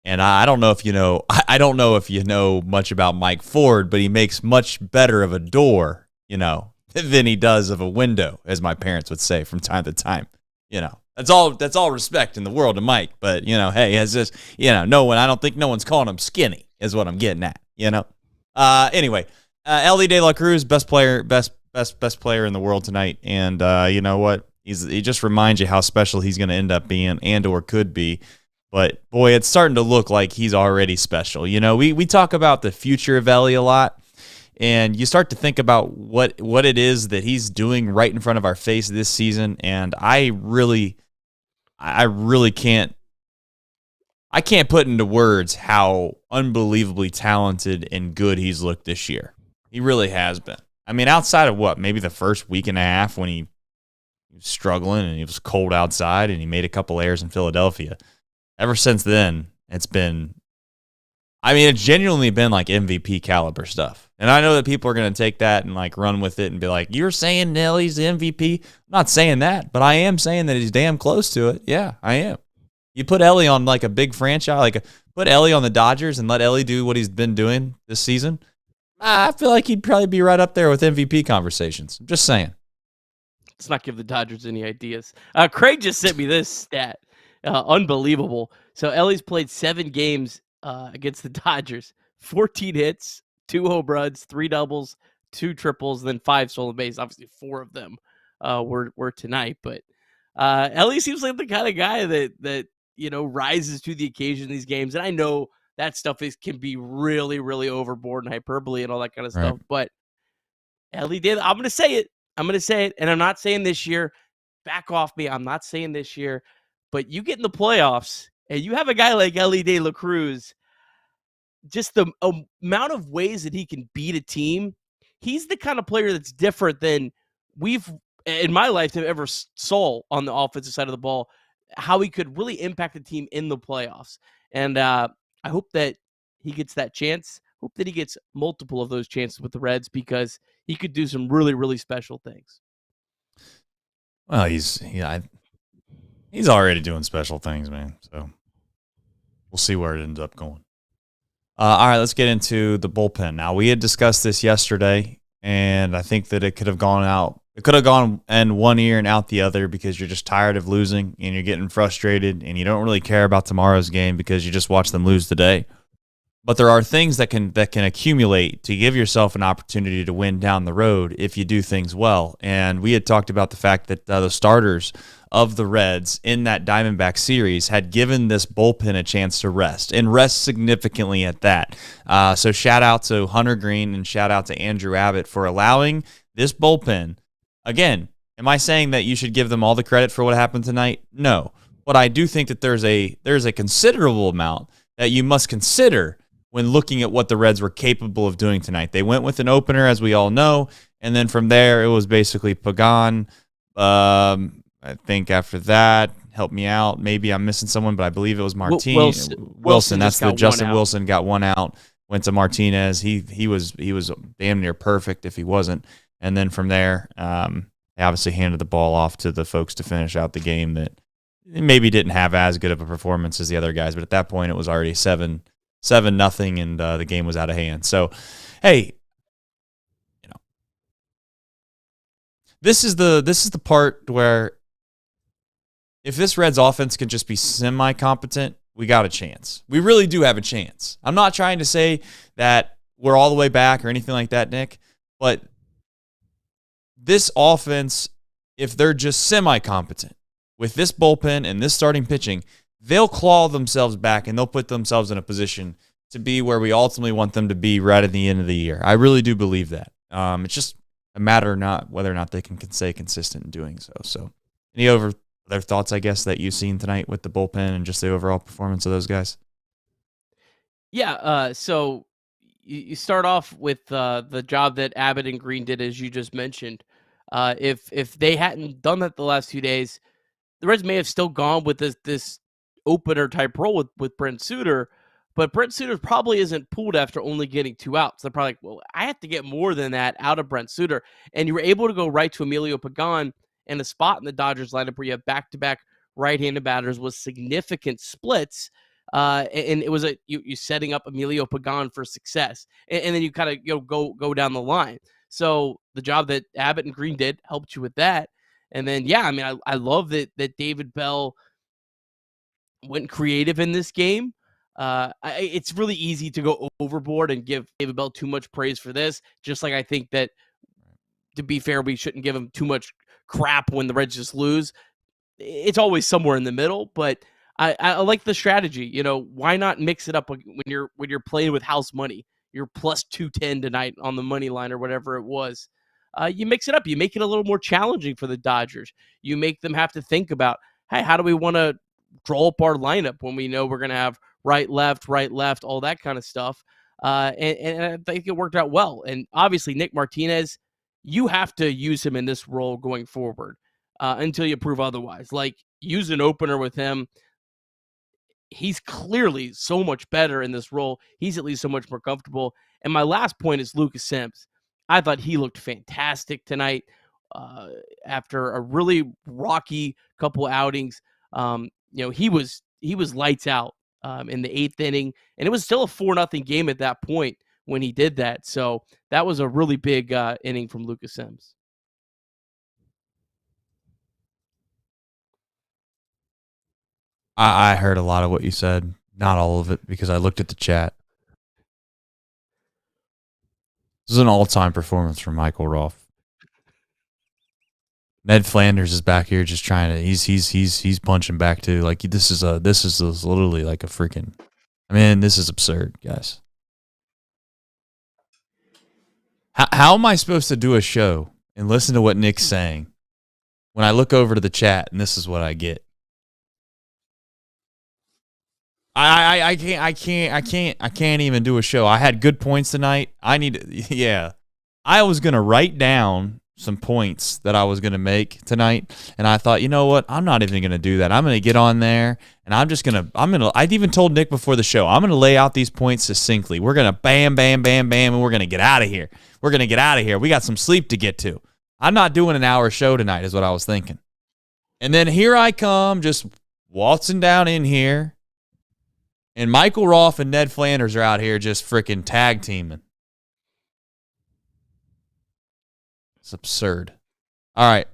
And I don't know if you know much about Mike Ford, but he makes much better of a door, than he does of a window, as my parents would say from time to time. That's all respect in the world to Mike, but hey, it's just I don't think no one's calling him skinny, is what I'm getting at. Anyway, Elly De La Cruz, best player in the world tonight, and you know what? He just reminds you how special he's going to end up being, and or could be. But boy, it's starting to look like he's already special. We talk about the future of Elly a lot, and you start to think about what it is that he's doing right in front of our face this season, and I really can't put into words how unbelievably talented and good he's looked this year. He really has been. I mean, outside of maybe the first week and a half when he was struggling and it was cold outside and he made a couple errors in Philadelphia. Ever since then, it's genuinely been like MVP caliber stuff. And I know that people are going to take that and like run with it and be like, you're saying Nelly's the MVP? I'm not saying that, but I am saying that he's damn close to it. Yeah, I am. You put Elly on like a big franchise, put Elly on the Dodgers and let Elly do what he's been doing this season. I feel like he'd probably be right up there with MVP conversations. I'm just saying. Let's not give the Dodgers any ideas. Craig just sent me this stat. Unbelievable. So Elly's played 7 games against the Dodgers, 14 hits, 2 home runs, 3 doubles, 2 triples, then 5 stolen bases. Obviously, 4 of them were tonight. But Elly seems like the kind of guy that rises to the occasion in these games. And I know that stuff can be really, really overboard and hyperbole and all that kind of stuff. But Elly did. I'm going to say it. And I'm not saying this year. Back off me. I'm not saying this year. But you get in the playoffs and you have a guy like Elly De La Cruz, just the amount of ways that he can beat a team. He's the kind of player that's different than we've, in my lifetime, ever saw on the offensive side of the ball, how he could really impact the team in the playoffs. And I hope that he gets that chance. Hope that he gets multiple of those chances with the Reds, because he could do some really, really special things. Well, he's already doing special things, man. So we'll see where it ends up going. All right, let's get into the bullpen. Now, we had discussed this yesterday, and I think that it could have gone out. It could have gone in one ear and out the other, because you're just tired of losing and you're getting frustrated and you don't really care about tomorrow's game because you just watch them lose today. But there are things that can accumulate to give yourself an opportunity to win down the road if you do things well. And we had talked about the fact that the starters of the Reds in that Diamondback series had given this bullpen a chance to rest, and rest significantly at that. So shout out to Hunter Green and shout out to Andrew Abbott for allowing this bullpen. Again, am I saying that you should give them all the credit for what happened tonight? No. But I do think that there's a considerable amount that you must consider when looking at what the Reds were capable of doing tonight. They went with an opener, as we all know, and then from there it was basically Pagan. I think after that, help me out. Maybe I'm missing someone, but I believe it was Martinez. Wilson. That's the Justin Wilson got one out. Went to Martinez. He was damn near perfect if he wasn't. And then from there, they obviously handed the ball off to the folks to finish out the game that maybe didn't have as good of a performance as the other guys. But at that point, it was already 7-0, and the game was out of hand. So, hey, this is the part where if this Reds offense could just be semi-competent, we got a chance. We really do have a chance. I'm not trying to say that we're all the way back or anything like that, Nick, but this offense, if they're just semi-competent with this bullpen and this starting pitching, they'll claw themselves back and they'll put themselves in a position to be where we ultimately want them to be right at the end of the year. I really do believe that. It's just a matter of whether or not they can stay consistent in doing so. So, any other thoughts, I guess, that you've seen tonight with the bullpen and just the overall performance of those guys? Yeah, so you start off with the job that Abbott and Green did, as you just mentioned. If they hadn't done that the last 2 days, the Reds may have still gone with this opener type role with Brent Suter, but Brent Suter probably isn't pulled after only getting 2 outs. They're probably like, well, I have to get more than that out of Brent Suter. And you were able to go right to Emilio Pagan in a spot in the Dodgers lineup where you have back-to-back right-handed batters with significant splits. And it was you setting up Emilio Pagan for success. And then you kind of go down the line. So the job that Abbott and Green did helped you with that. And then, yeah, I mean, I love that David Bell went creative in this game. It's really easy to go overboard and give David Bell too much praise for this. Just like I think that, to be fair, we shouldn't give him too much crap when the Reds just lose. It's always somewhere in the middle, but I like the strategy. Why not mix it up when you're playing with house money? You're plus 210 tonight on the money line or whatever it was. You mix it up. You make it a little more challenging for the Dodgers. You make them have to think about, hey, how do we want to draw up our lineup when we know we're going to have right, left, all that kind of stuff. And I think it worked out well. And obviously, Nick Martinez, you have to use him in this role going forward until you prove otherwise. Like, use an opener with him. He's clearly so much better in this role. He's at least so much more comfortable. And my last point is Lucas Sims. I thought he looked fantastic tonight after a really rocky couple outings. He was lights out in the 8th inning, and it was still a 4-0 game at that point when he did that. So that was a really big inning from Lucas Sims. I heard a lot of what you said, not all of it, because I looked at the chat. This is an all-time performance from Michael Rolfe. Ned Flanders is back here just trying to. He's punching back too. Like this is literally like a freaking. I mean, this is absurd, guys. How am I supposed to do a show and listen to what Nick's saying when I look over to the chat and this is what I get? I can't even do a show. I had good points tonight. I was gonna write down some points that I was gonna make tonight, and I thought, you know what? I'm not even gonna do that. I'm gonna get on there, and I'd even told Nick before the show, I'm gonna lay out these points succinctly. We're gonna bam, bam, bam, bam, and we're gonna get out of here. We got some sleep to get to. I'm not doing an hour show tonight, is what I was thinking. And then here I come, just waltzing down in here. And Michael Rolfe and Ned Flanders are out here just freaking tag teaming. It's absurd. All right.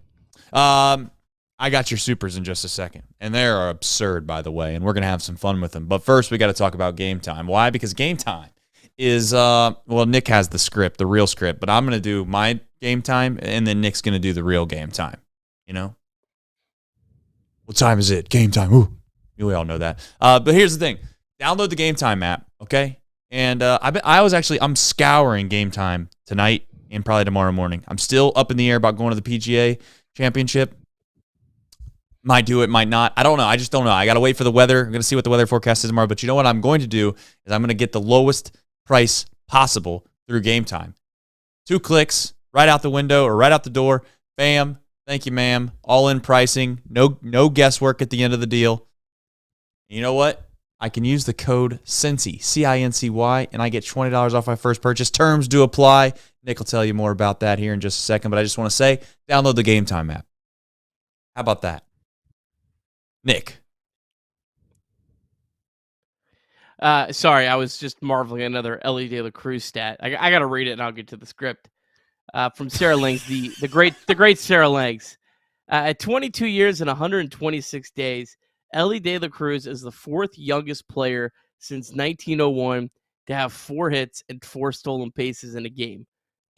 I got your supers in just a second. And they are absurd, by the way. And we're going to have some fun with them. But first, we got to talk about Game Time. Why? Because Game Time is, Nick has the script, the real script. But I'm going to do my Game Time, and then Nick's going to do the real Game Time. You know? What time is it? Game Time. Ooh. We all know that. But here's the thing. Download the Game Time app, okay? And I'm scouring Game Time tonight and probably tomorrow morning. I'm still up in the air about going to the PGA Championship. Might do it, might not. I don't know. I just don't know. I got to wait for the weather. I'm going to see what the weather forecast is tomorrow. But you know what I'm going to do is I'm going to get the lowest price possible through Game Time. 2 clicks, right out the window or right out the door. Bam. Thank you, ma'am. All-in pricing. No guesswork at the end of the deal. You know what? I can use the code CINCY, C-I-N-C-Y, and I get $20 off my first purchase. Terms do apply. Nick will tell you more about that here in just a second, but I just want to say, download the Game Time app. How about that? Nick. Sorry, I was just marveling at another Elly De La Cruz stat. I got to read it, and I'll get to the script. From Sarah Langs, the great Sarah Langs. At 22 years and 126 days, Elly De La Cruz is the 4th youngest player since 1901 to have 4 hits and 4 stolen bases in a game.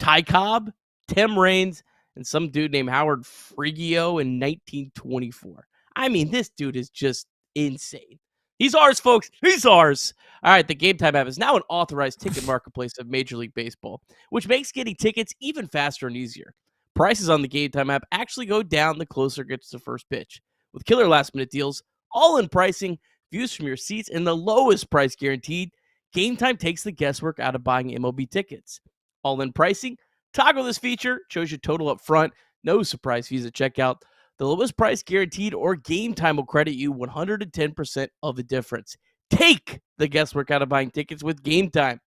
Ty Cobb, Tim Raines, and some dude named Howard Friggio in 1924. I mean, this dude is just insane. He's ours, folks. He's ours. All right, the Game Time app is now an authorized ticket marketplace of Major League Baseball, which makes getting tickets even faster and easier. Prices on the Game Time app actually go down the closer it gets to first pitch. With killer last-minute deals, all-in pricing, views from your seats, and the lowest price guaranteed, Game Time takes the guesswork out of buying MLB tickets. All-in pricing, toggle this feature, shows you total up front, no surprise fees at checkout. The lowest price guaranteed or Game Time will credit you 110% of the difference. Take the guesswork out of buying tickets with Game Time.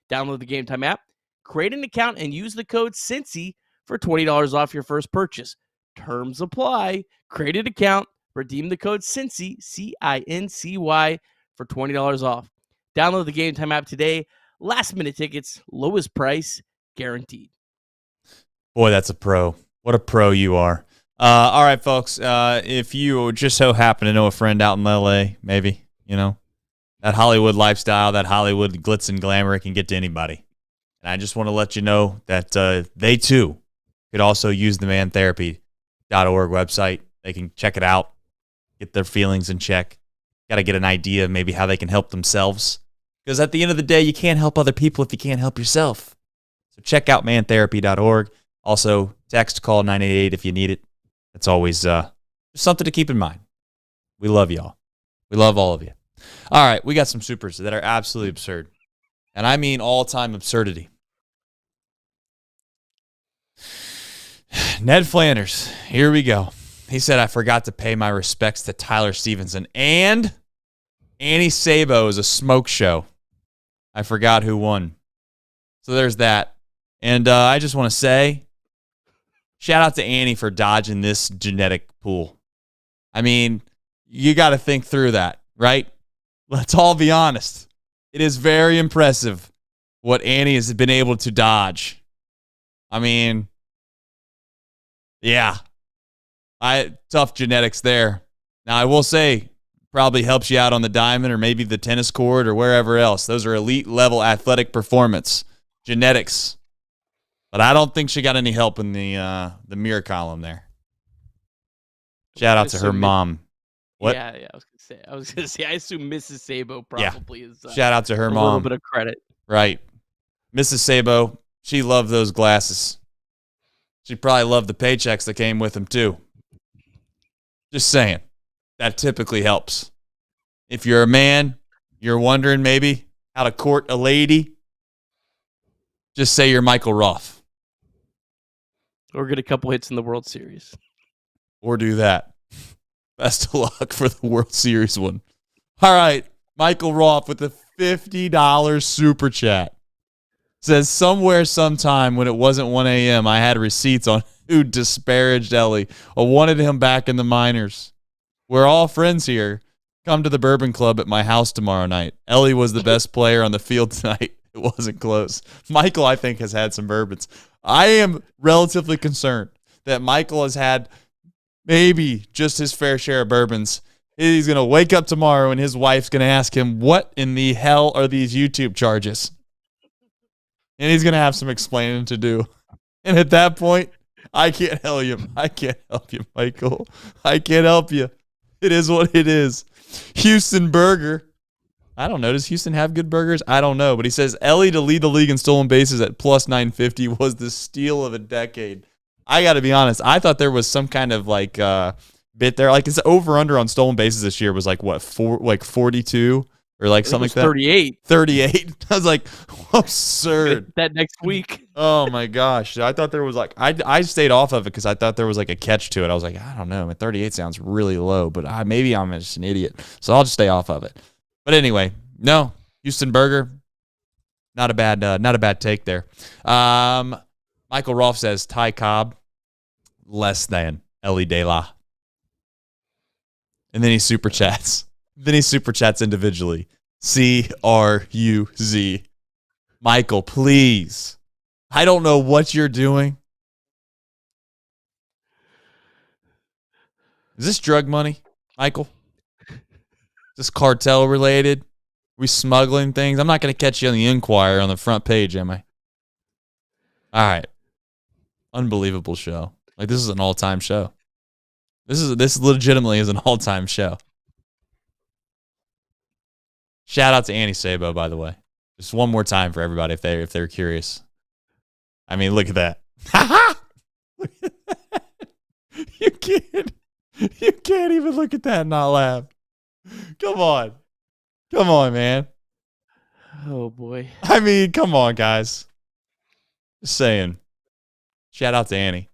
Download the Game Time app, create an account, and use the code CINCY for $20 off your first purchase. Terms apply. Create an account. Redeem the code CINCY, C-I-N-C-Y, for $20 off. Download the Game Time app today. Last-minute tickets, lowest price, guaranteed. Boy, that's a pro. What a pro you are. All right, folks, if you just so happen to know a friend out in L.A., maybe, that Hollywood lifestyle, that Hollywood glitz and glamour, it can get to anybody. And I just want to let you know that they, too, could also use the mantherapy.org website. They can check it out. Get their feelings in check. Got to get an idea of maybe how they can help themselves. Because at the end of the day, you can't help other people if you can't help yourself. So check out mantherapy.org. Also, text, call 988 if you need it. It's always just something to keep in mind. We love y'all. We love all of you. All right, we got some supers that are absolutely absurd. And I mean all-time absurdity. Ned Flanders, here we go. He said, I forgot to pay my respects to Tyler Stevenson. And Annie Sabo is a smoke show. I forgot who won. So there's that. And I just want to say, shout out to Annie for dodging this genetic pool. I mean, you got to think through that, right? Let's all be honest. It is very impressive what Annie has been able to dodge. I mean, yeah. Tough genetics there. Now, I will say, probably helps you out on the diamond or maybe the tennis court or wherever else. Those are elite level athletic performance genetics. But I don't think she got any help in the mirror column there. Shout out to her mom. What? Yeah, I was gonna say. I assume Mrs. Sabo probably is. Shout out to her mom. A little bit of credit. Right, Mrs. Sabo. She loved those glasses. She probably loved the paychecks that came with them too. Just saying, that typically helps. If you're a man, You're wondering maybe how to court a lady? Just say you're Michael Ruff. Or get a couple hits in the World Series. Or do that. Best of luck for the World Series one. All right. Michael Ruff with the $50 super chat. Says somewhere sometime when it wasn't 1 a.m., I had receipts on who disparaged Elly or wanted him back in the minors. We're all friends here. Come to the Bourbon Club at my house tomorrow night. Elly was the best player on the field tonight. It wasn't close. Michael, I think, has had some bourbons. I am relatively concerned that Michael has had maybe just his fair share of bourbons. He's going to wake up tomorrow and his wife's going to ask him, what in the hell are these YouTube charges? And he's going to have some explaining to do. And at that point, I can't help you. I can't help you, Michael. I can't help you. It is what it is. Houston Burger. I don't know. Does Houston have good burgers? I don't know. But he says Elly to lead the league in stolen bases at plus 950 was the steal of a decade. I got to be honest. I thought there was some kind of bit there. Like his over-under on stolen bases this year was 42 or something like that. 38. 38. I was like, absurd. That next week. Oh my gosh. I thought there was I stayed off of it because I thought there was a catch to it. I was like, I don't know. 38 sounds really low, but maybe I'm just an idiot. So I'll just stay off of it. But anyway, no, Houston Burger, not a bad take there. Michael Rolfe says Ty Cobb, less than Elly De La. And then he super chats. Individually. CRUZ. Michael, please. I don't know what you're doing. Is this drug money, Michael? Is this cartel related? Are we smuggling things? I'm not going to catch you on the Inquirer on the front page, am I? All right. Unbelievable show. This is an all-time show. This legitimately is an all-time show. Shout out to Annie Sabo, by the way. Just one more time for everybody if they're curious. I mean, look at that. Look at that. You can't even look at that and not laugh. Come on, man. Oh boy. I mean, come on, guys. Just saying. Shout out to Annie.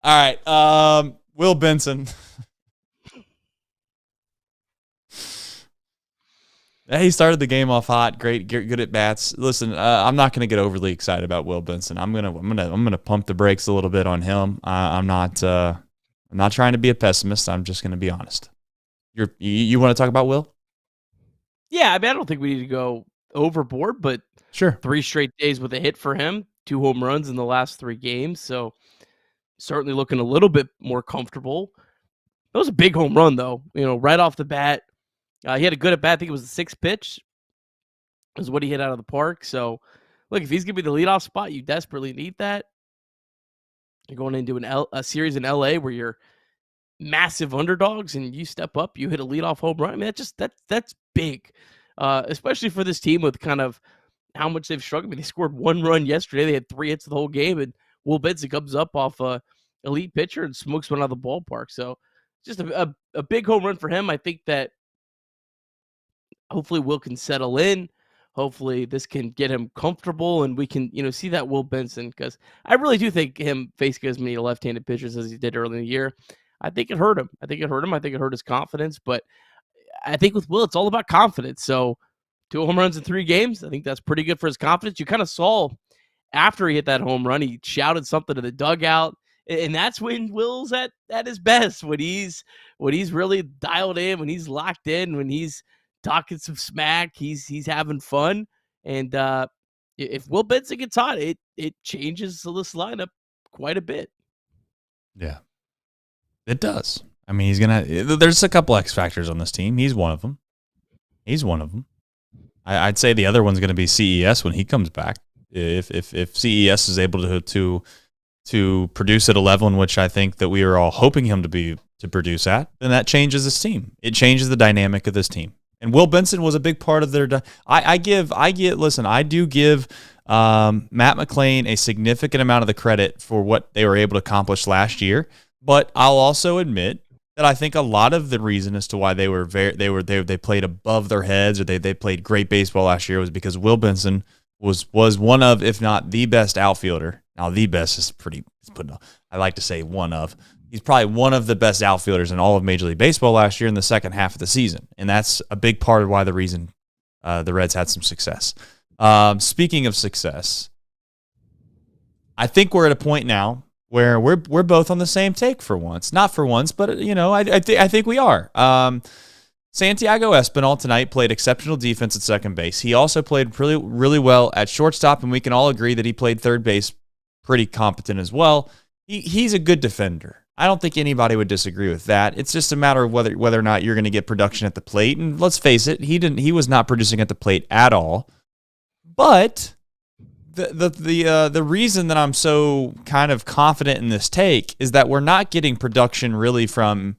All right. Will Benson. He started the game off hot. Great, good at bats. Listen, I'm not going to get overly excited about Will Benson. I'm gonna pump the brakes a little bit on him. I'm not trying to be a pessimist. I'm just going to be honest. You want to talk about Will? Yeah, I don't think we need to go overboard, but sure. 3 straight days with a hit for him, 2 home runs in the last 3 games. So certainly looking a little bit more comfortable. That was a big home run, though. Right off the bat. He had a good at bat. I think it was the 6th pitch. Is what he hit out of the park. So, look, if he's going to be the leadoff spot, you desperately need that. You're going into a series in LA where you're massive underdogs and you step up, you hit a leadoff home run. I mean, that's big, especially for this team with kind of how much they've struggled. I mean, they scored 1 run yesterday. They had 3 hits the whole game, and Will Benson comes up off a elite pitcher and smokes one out of the ballpark. So, just a big home run for him. I think that hopefully Will can settle in. Hopefully this can get him comfortable and we can, see that Will Benson, because I really do think him facing as many left-handed pitchers as he did early in the year, I think it hurt him. I think it hurt his confidence, but I think with Will, it's all about confidence. So 2 home runs in 3 games, I think that's pretty good for his confidence. You kind of saw after he hit that home run, he shouted something to the dugout, and that's when Will's at his best, when he's really dialed in, when he's locked in, when he's talking some smack, he's having fun. And if Will Benson gets hot, it changes this lineup quite a bit. Yeah, it does. I mean, there's a couple X factors on this team. He's one of them. I'd say the other one's going to be CES when he comes back. If CES is able to produce at a level in which I think that we are all hoping him to produce at, then that changes this team. It changes the dynamic of this team. And Will Benson was a big part of their. I do give Matt McClain a significant amount of the credit for what they were able to accomplish last year. But I'll also admit that I think a lot of the reason as to why they played above their heads, or they played great baseball last year, was because Will Benson was one of, if not the best outfielder. Now, the best is I like to say one of. He's probably one of the best outfielders in all of Major League Baseball last year in the second half of the season. And that's a big part of why the reason the Reds had some success. Speaking of success, I think we're at a point now where we're both on the same take for once. Not for once, but I think we are. Santiago Espinal tonight played exceptional defense at second base. He also played really, really well at shortstop, and we can all agree that he played third base pretty competent as well. He's a good defender. I don't think anybody would disagree with that. It's just a matter of whether or not you're going to get production at the plate. And let's face it, he was not producing at the plate at all. But the reason that I'm so kind of confident in this take is that we're not getting production really from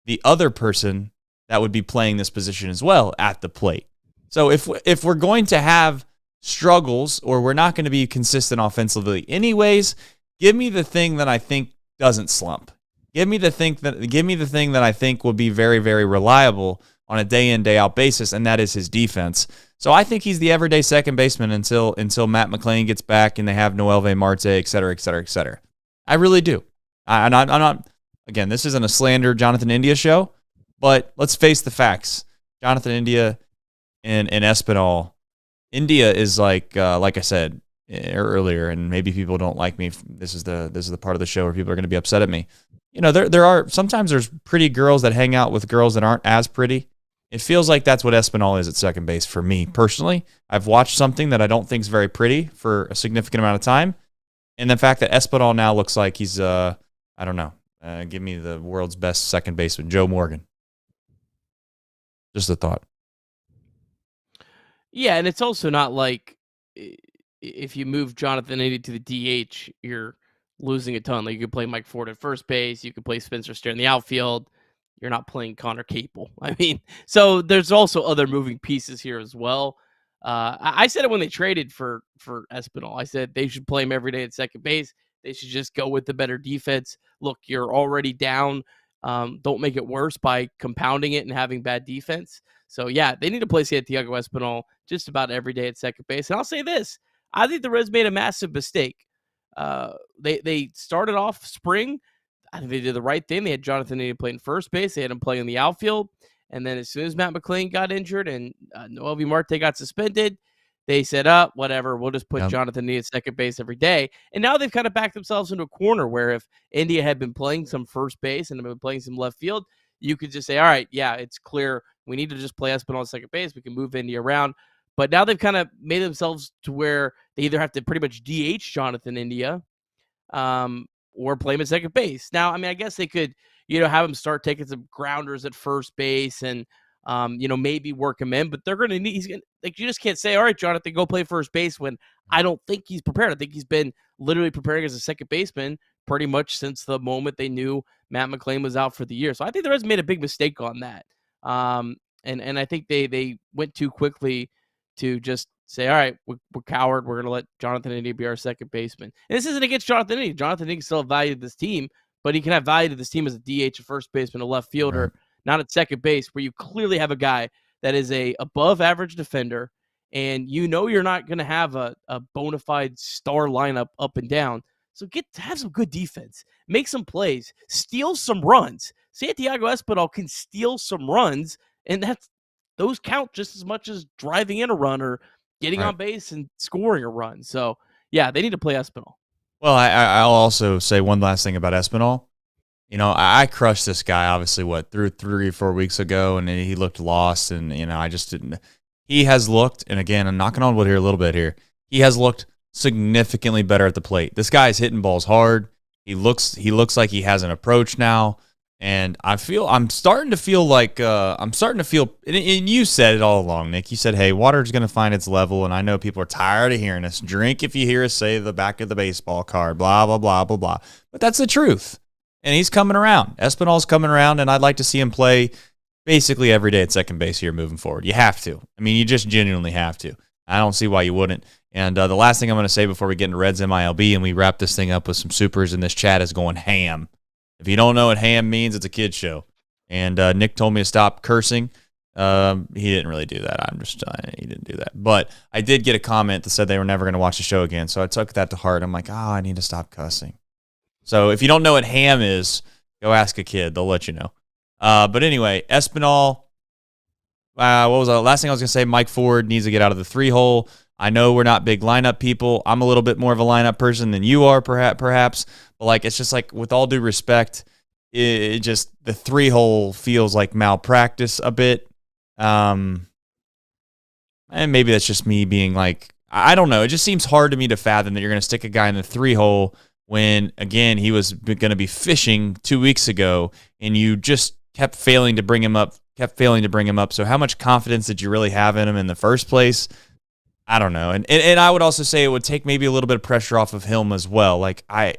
the other person that would be playing this position as well at the plate. So if we're going to have struggles, or we're not going to be consistent offensively anyways, give me the thing that I think doesn't slump. Give me the thing that I think will be very, very reliable on a day in, day out basis, and that is his defense. So I think he's the everyday second baseman until Matt McClain gets back and they have Noelvi Marte, et cetera, et cetera, et cetera. I really do. I'm not. Again, this isn't a slander Jonathan India show, but let's face the facts. Jonathan India and Espinal. India is like I said earlier, and maybe people don't like me. This is the part of the show where people are going to be upset at me. Sometimes there's pretty girls that hang out with girls that aren't as pretty. It feels like that's what Espinal is at second base for me personally. I've watched something that I don't think is very pretty for a significant amount of time, and the fact that Espinal now looks like he's I don't know. Give me the world's best second baseman, Joe Morgan. Just a thought. Yeah, and it's also not like if you move Jonathan India to the DH, you're losing a ton. Like, you could play Mike Ford at first base, you could play Spencer Steer in the outfield. You're not playing Connor Capel. I mean, so there's also other moving pieces here as well. I said it when they traded for Espinal. I said they should play him every day at second base. They should just go with the better defense. Look, you're already down. Don't make it worse by compounding it and having bad defense. So, yeah, they need to play Santiago Espinal just about every day at second base. And I'll say this. I think the Reds made a massive mistake. They started off spring. I think they did the right thing. They had Jonathan India playing first base. They had him playing in the outfield. And then as soon as Matt McClain got injured and Noelvi Marte got suspended, they said, whatever, we'll just put Jonathan India at second base every day. And now they've kind of backed themselves into a corner where if India had been playing some first base and been playing some left field, you could just say, all right, yeah, it's clear. We need to just play Espinal at second base. We can move India around. But now they've kind of made themselves to where they either have to pretty much DH Jonathan India or play him at second base. Now, I mean, I guess they could, have him start taking some grounders at first base and, maybe work him in. But they're going to need, you just can't say, all right, Jonathan, go play first base when I don't think he's prepared. I think he's been literally preparing as a second baseman pretty much since the moment they knew Matt McClain was out for the year. So I think the Reds made a big mistake on that. And I think they went too quickly to just say, all right, we're coward. We're going to let Jonathan India be our second baseman. And this isn't against Jonathan India. Jonathan India can still have value to this team, but he can have value to this team as a DH, a first baseman, a left fielder, not at second base, where you clearly have a guy that is a above average defender, and you're not going to have a bona fide star lineup up and down. So have some good defense, make some plays, steal some runs. Santiago Espinal can steal some runs, and those count just as much as driving in a run or getting on base and scoring a run. So, yeah, they need to play Espinal. Well, I'll also say one last thing about Espinal. I crushed this guy, obviously, 3 or 4 weeks ago, and he looked lost, and, I just didn't. He has looked, and again, I'm knocking on wood here a little bit here, he has looked significantly better at the plate. This guy's hitting balls hard. He looks like he has an approach now. And I'm starting to feel, and you said it all along, Nick. You said, hey, water's going to find its level, and I know people are tired of hearing us. Drink if you hear us say the back of the baseball card, blah, blah, blah, blah, blah. But that's the truth. And he's coming around. Espinal's coming around, and I'd like to see him play basically every day at second base here moving forward. You have to. I mean, you just genuinely have to. I don't see why you wouldn't. And the last thing I'm going to say before we get into Reds MILB and we wrap this thing up with some supers and this chat is going ham. If you don't know what ham means, it's a kid's show. And Nick told me to stop cursing. He didn't really do that. He didn't do that. But I did get a comment that said they were never going to watch the show again. So I took that to heart. I'm like, I need to stop cussing. So if you don't know what ham is, go ask a kid. They'll let you know. But anyway, Espinal. What was the last thing I was going to say? Mike Ford needs to get out of the 3-hole. I know we're not big lineup people. I'm a little bit more of a lineup person than you are, perhaps. But like, it's just like, with all due respect, it just, the 3-hole feels like malpractice a bit. And maybe that's just me being like, I don't know. It just seems hard to me to fathom that you're going to stick a guy in the 3-hole when, again, he was going to be fishing 2 weeks ago, and you just kept failing to bring him up. So how much confidence did you really have in him in the first place? I don't know. And I would also say it would take maybe a little bit of pressure off of him as well. Like, I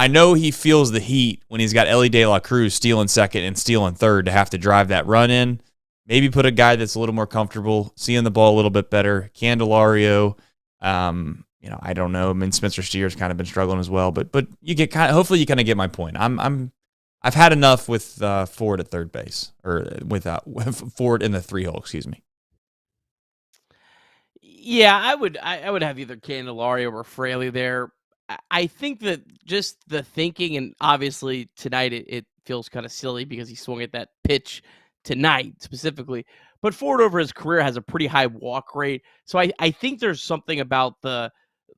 know he feels the heat when he's got Elly De La Cruz stealing second and stealing third to have to drive that run in. Maybe put a guy that's a little more comfortable, seeing the ball a little bit better. Candelario, I don't know. I mean, Spencer Steer's kind of been struggling as well, but you get hopefully you kind of get my point. I've had enough with Ford at third base, or without Ford in the 3-hole. Excuse me. Yeah, I would have either Candelario or Fraley there. I think that just the thinking, and obviously tonight it feels kind of silly because he swung at that pitch tonight specifically. But Ford over his career has a pretty high walk rate. So I think there's something about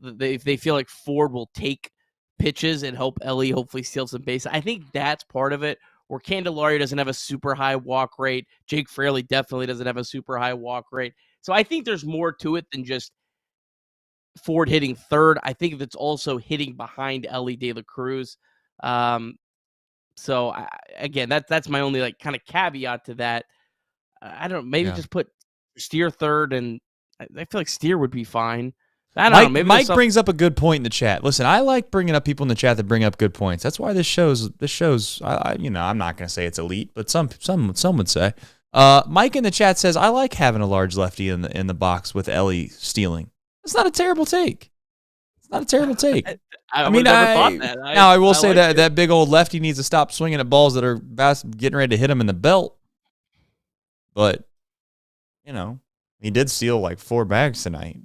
if they feel like Ford will take pitches and help Elly hopefully steal some base. I think that's part of it, where Candelario doesn't have a super high walk rate. Jake Fraley definitely doesn't have a super high walk rate. So I think there's more to it than just Ford hitting third. I think it's also hitting behind Elly De La Cruz. So again, that's my only like kind of caveat to that. I don't know, maybe just put Steer third, and I feel like Steer would be fine. I don't know. Maybe Mike brings up a good point in the chat. Listen, I like bringing up people in the chat that bring up good points. That's why this show's. I'm not going to say it's elite, but some would say. Mike in the chat says, I like having a large lefty in the box with Elly stealing. It's not a terrible take. I mean, thought that. Now I will say that big old lefty needs to stop swinging at balls that are getting ready to hit him in the belt. But he did steal like 4 bags tonight.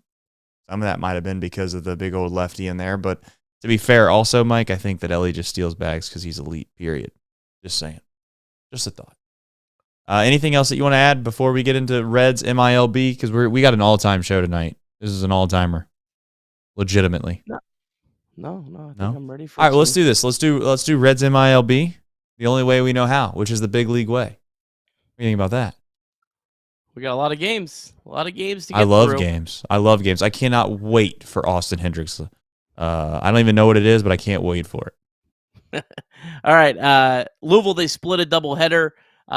Some of that might have been because of the big old lefty in there. But to be fair, also, Mike, I think that Elly just steals bags because he's elite, period. Just saying. Just a thought. Anything else that you want to add before we get into Reds MILB? Because we got an all-time show tonight. This is an all-timer. Legitimately. No. I think I'm ready for All right, well, let's do this. Let's do Reds MILB the only way we know how, which is the big league way. What do you think about that? We got a lot of games. A lot of games to get I love through. games. I cannot wait for Austin Hendricks. I don't even know what it is, but I can't wait for it. All right. Louisville, they split a doubleheader.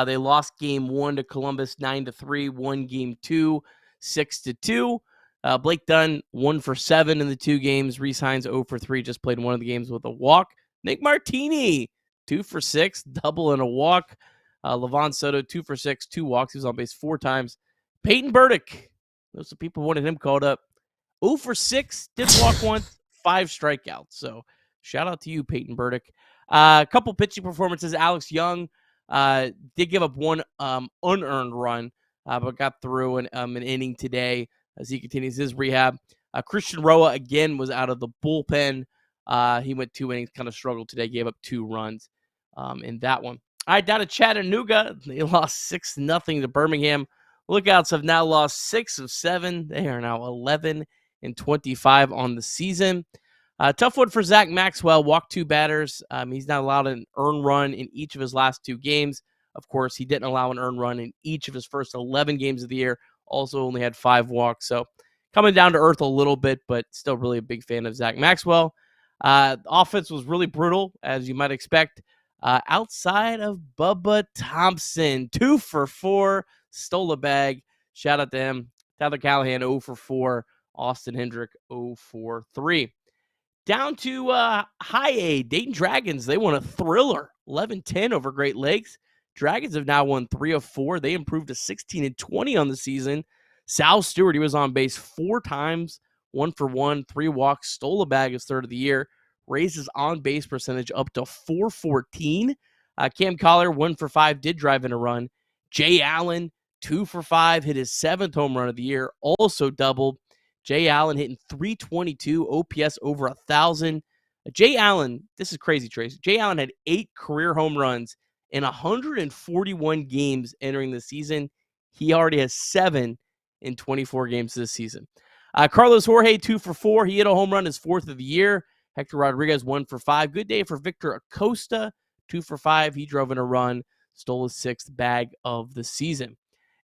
They lost game 1 to Columbus 9-3, won game 2 6-2. Blake Dunn 1 for 7 in the 2 games. Reese Hines 0 for 3, just played one of the games with a walk. Nick Martini 2 for 6, double and a walk. Levon Soto 2 for 6, 2 walks. He was on base 4 times. Peyton Burdick, those are people wanted him called up. 0 for 6, did walk once, 5 strikeouts. So shout out to you, Peyton Burdick. A couple pitching performances. Alex Young did give up 1 unearned run, but got through an inning today as he continues his rehab. Christian Roa, again, was out of the bullpen. He went 2 innings, kind of struggled today, gave up 2 runs in that one. All right, down to Chattanooga. They lost 6-0 to Birmingham. Lookouts have now lost 6 of 7. They are now 11-25 on the season. Tough one for Zach Maxwell. Walked 2 batters. He's not allowed an earned run in each of his last 2 games. Of course, he didn't allow an earned run in each of his first 11 games of the year. Also only had 5 walks. So coming down to earth a little bit, but still really a big fan of Zach Maxwell. Offense was really brutal, as you might expect. Outside of Bubba Thompson, 2 for 4, stole a bag. Shout out to him. Tyler Callahan, 0 for 4. Austin Hendrick, 0 for 3. Down to High A, Dayton Dragons. They won a thriller, 11-10 over Great Lakes. Dragons have now won 3 of 4. They improved to 16-20 on the season. Sal Stewart, he was on base 4 times, 1 for 1, 3 walks, stole a bag his third of the year. Raised his on-base percentage up to .414. Cam Collar, 1 for 5, did drive in a run. Jay Allen, 2 for 5, hit his 7th home run of the year, also doubled. Jay Allen hitting 322, OPS over 1,000. Jay Allen, this is crazy, Trace. Jay Allen had 8 career home runs in 141 games entering the season. He already has 7 in 24 games this season. Carlos Jorge, 2 for 4. He hit a home run, his 4th of the year. Hector Rodriguez, 1 for 5. Good day for Victor Acosta, 2 for 5. He drove in a run, stole his 6th bag of the season.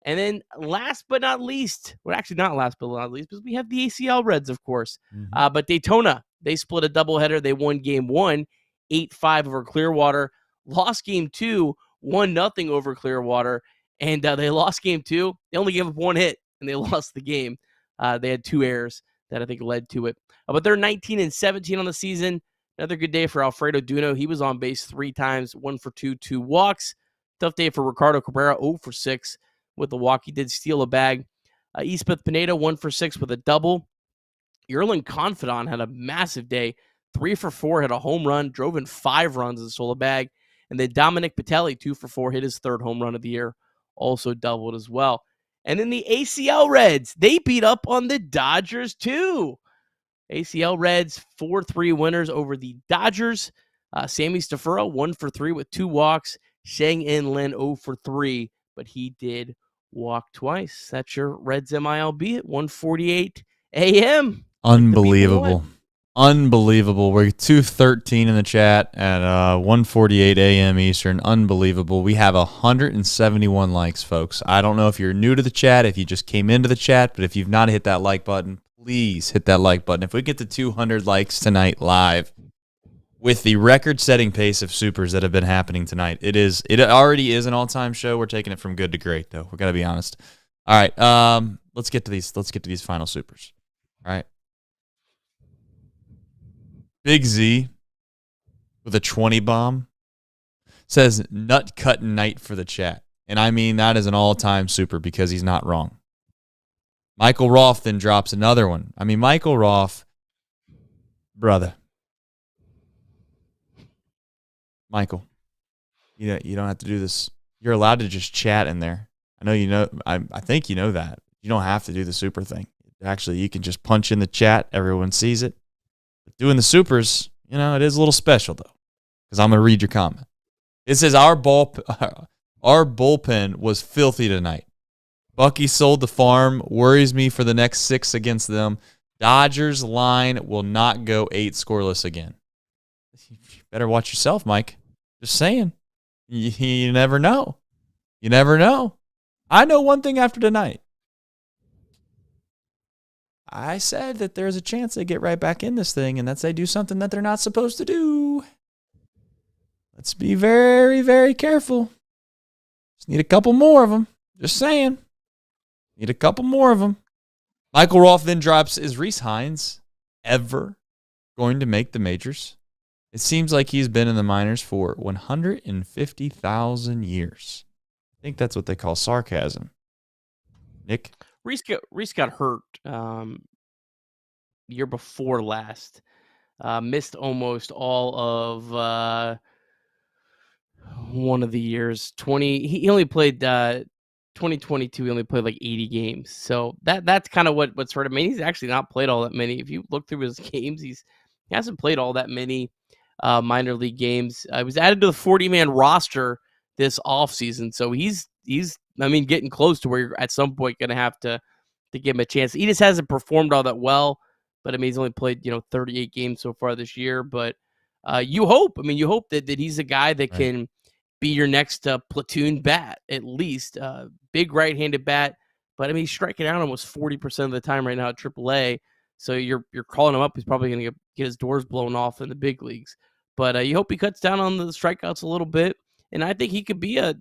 And then last but not least, well, actually not last but not least, because we have the ACL Reds, of course. But Daytona, they split a doubleheader. They won game 1, 8-5 over Clearwater. Lost game 2, 1-0 over Clearwater. And they lost game 2. They only gave up 1 hit, and they lost the game. They had 2 errors that I think led to it. But they're 19-17 on the season. Another good day for Alfredo Duno. He was on base 3 times, 1 for 2, 2 walks. Tough day for Ricardo Cabrera, 0 for 6 with the walk. He did steal a bag. Eastbeth Pineda, 1 for 6 with a double. Yerlin Confidant had a massive day, 3 for 4, had a home run, drove in 5 runs and stole a bag. And then Dominic Patelli, 2 for 4, hit his 3rd home run of the year, also doubled as well. And then the ACL Reds, they beat up on the Dodgers too. ACL Reds, 4-3 winners over the Dodgers. Sammy Stafura, 1 for 3 with 2 walks. Sheng-In Lin, 0 for 3, but he did walk twice. That's your Reds MILB at 1:48 a.m. Unbelievable. Unbelievable. We're 213 in the chat at 1:48 a.m. Eastern. Unbelievable. We have 171 likes, folks. I don't know if you're new to the chat, if you just came into the chat, but if you've not hit that like button, please hit that like button. If we get to 200 likes tonight live, with the record-setting pace of supers that have been happening tonight, it already is an all-time show. We're taking it from good to great, though. We got to be honest. All right, let's get to these. Let's get to these final supers. All right. Big Z with a 20 bomb says nut cutting night for the chat. And I mean that is an all-time super because he's not wrong. Michael Roth then drops another one. I mean, Michael Roth, brother. Michael, you don't have to do this. You're allowed to just chat in there. I know you know. I think you know that. You don't have to do the super thing. Actually, you can just punch in the chat. Everyone sees it. But doing the supers, it is a little special, though, because I'm going to read your comment. It says, our bullpen was filthy tonight. Bucky sold the farm. Worries me for the next 6 against them. Dodgers line will not go 8 scoreless again. You better watch yourself, Mike. Just saying. You never know. You never know. I know one thing after tonight. I said that there's a chance they get right back in this thing, and that's they do something that they're not supposed to do. Let's be very, very careful. Just need a couple more of them. Just saying. Need a couple more of them. Michael Roth then drops, is Rhys Hines ever going to make the majors? It seems like he's been in the minors for 150,000 years. I think that's what they call sarcasm. Nick? Rhys got hurt year before last. Missed almost all of one of the years. He only played 2022. He only played like 80 games. So that's kind of what's hurt him. I mean, he's actually not played all that many. If you look through his games, he hasn't played all that many minor league games. I was added to the 40-man roster this offseason. So he's getting close to where you're at some point going to have to give him a chance. He just hasn't performed all that well, but I mean, he's only played, 38 games so far this year, but you hope that he's a guy that can be your next platoon bat, at least big right-handed bat. But I mean, he's striking out almost 40% of the time right now at Triple-A. So you're calling him up. He's probably going to get his doors blown off in the big leagues, but you hope he cuts down on the strikeouts a little bit. And I think he could be a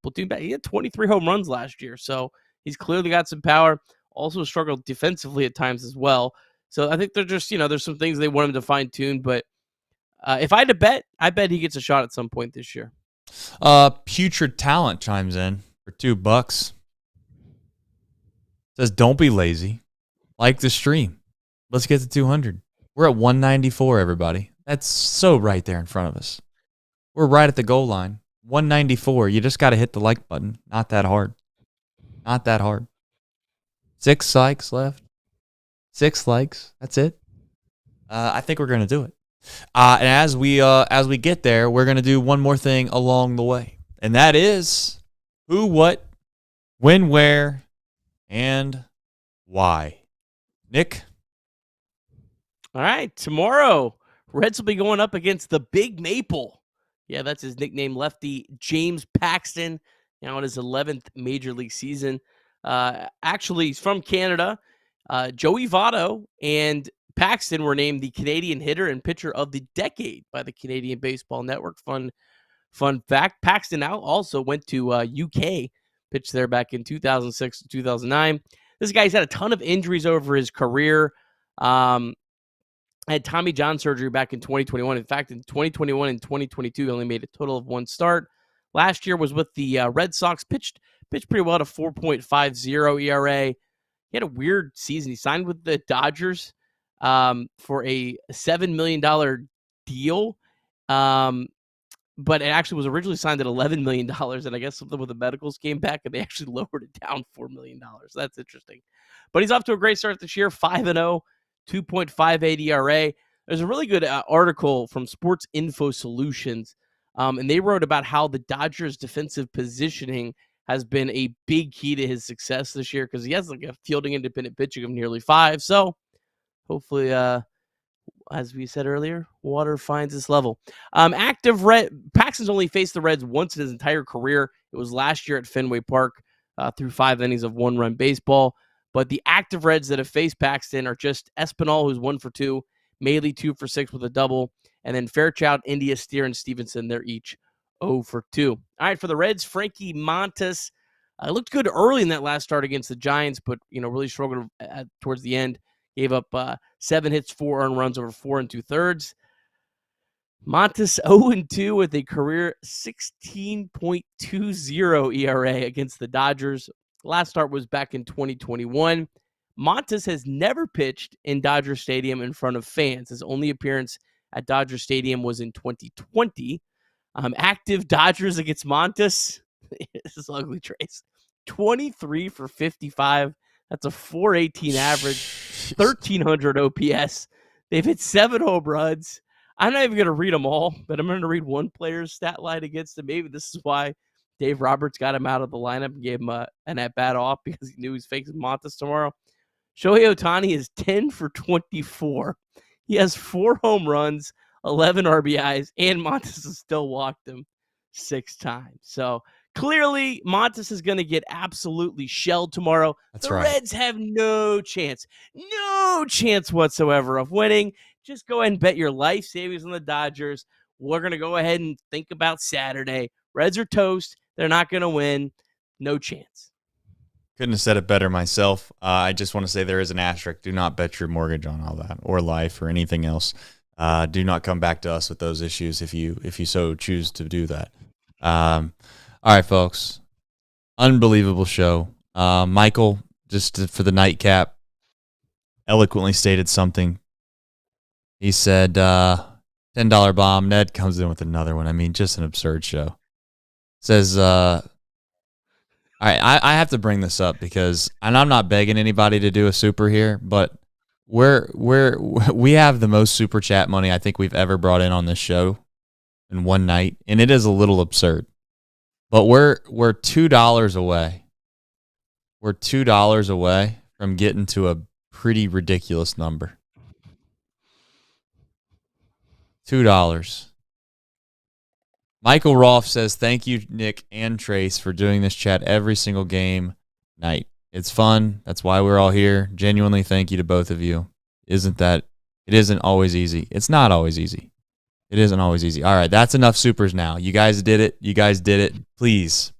platoon bat. He had 23 home runs last year, so he's clearly got some power. Also struggled defensively at times as well. So I think they're just, there's some things they want him to fine tune. But if I had to bet, I bet he gets a shot at some point this year. Putrid Talent chimes in for $2. Says, don't be lazy. Like the stream. Let's get to 200. We're at 194, everybody. That's so right there in front of us. We're right at the goal line. 194. You just got to hit the like button. Not that hard. Not that hard. 6 likes left. 6 likes. That's it. I think we're gonna do it. And as we get there, we're gonna do one more thing along the way, and that is who, what, when, where, and why. Nick. All right, tomorrow Reds will be going up against the Big Maple. Yeah, that's his nickname, lefty James Paxton. Now in his 11th Major League season. Actually, he's from Canada. Joey Votto and Paxton were named the Canadian hitter and pitcher of the decade by the Canadian Baseball Network. Fun fact. Paxton also went to UK, pitched there back in 2006 to 2009. This guy's had a ton of injuries over his career. Had Tommy John surgery back in 2021. In fact, in 2021 and 2022, he only made a total of 1 start. Last year was with the Red Sox. Pitched pretty well at a 4.50 ERA. He had a weird season. He signed with the Dodgers for a $7 million deal. But it actually was originally signed at $11 million. And I guess something with the medicals came back and they actually lowered it down $4 million. That's interesting. But he's off to a great start this year. 5-0, 2.58 ERA. There's a really good article from Sports Info Solutions. And they wrote about how the Dodgers' defensive positioning has been a big key to his success this year because he has like a fielding independent pitching of nearly 5. So hopefully, as we said earlier, water finds this level. Paxton's only faced the Reds once in his entire career. It was last year at Fenway Park through 5 innings of 1-run baseball. But the active Reds that have faced Paxton are just Espinal, who's 1 for 2, Maley 2 for 6 with a double, and then Fairchild, India, Steer, and Stevenson. They're each 0 for 2. All right, for the Reds, Frankie Montas looked good early in that last start against the Giants, but really struggled towards the end. Gave up 7 hits, 4 earned runs over 4 2/3. Montas 0-2 with a career 16.20 ERA against the Dodgers. Last start was back in 2021. Montas has never pitched in Dodger Stadium in front of fans. His only appearance at Dodger Stadium was in 2020. Active Dodgers against Montas. This is ugly, Trace. 23 for 55. That's a 418 average, 1,300 OPS. They've hit 7 home runs. I'm not even going to read them all, but I'm going to read one player's stat line against him. Maybe this is why Dave Roberts got him out of the lineup and gave him an at-bat off because he knew he was facing Montas tomorrow. Shohei Ohtani is 10 for 24. He has 4 home runs, 11 RBIs, and Montas has still walked him 6 times. So clearly, Montas is going to get absolutely shelled tomorrow. That's the right. Reds have no chance whatsoever of winning. Just go ahead and bet your life savings on the Dodgers. We're going to go ahead and think about Saturday. Reds are toast. They're not going to win. No chance. Couldn't have said it better myself. I just want to say there is an asterisk. Do not bet your mortgage on all that or life or anything else. Do not come back to us with those issues if you so choose to do that. All right, folks. Unbelievable show. Michael, just for the nightcap, eloquently stated something. He said, $10 bomb. Ned comes in with another one. I mean, just an absurd show. Says, all right, I have to bring this up because, and I'm not begging anybody to do a super here, but we have the most super chat money I think we've ever brought in on this show in one night, and it is a little absurd. But we're $2 away. We're $2 away from getting to a pretty ridiculous number. $2. Michael Rolfe says, thank you, Nick and Trace, for doing this chat every single game night. It's fun. That's why we're all here. Genuinely, thank you to both of you. It isn't always easy. It's not always easy. It isn't always easy. All right, that's enough supers now. You guys did it. Please,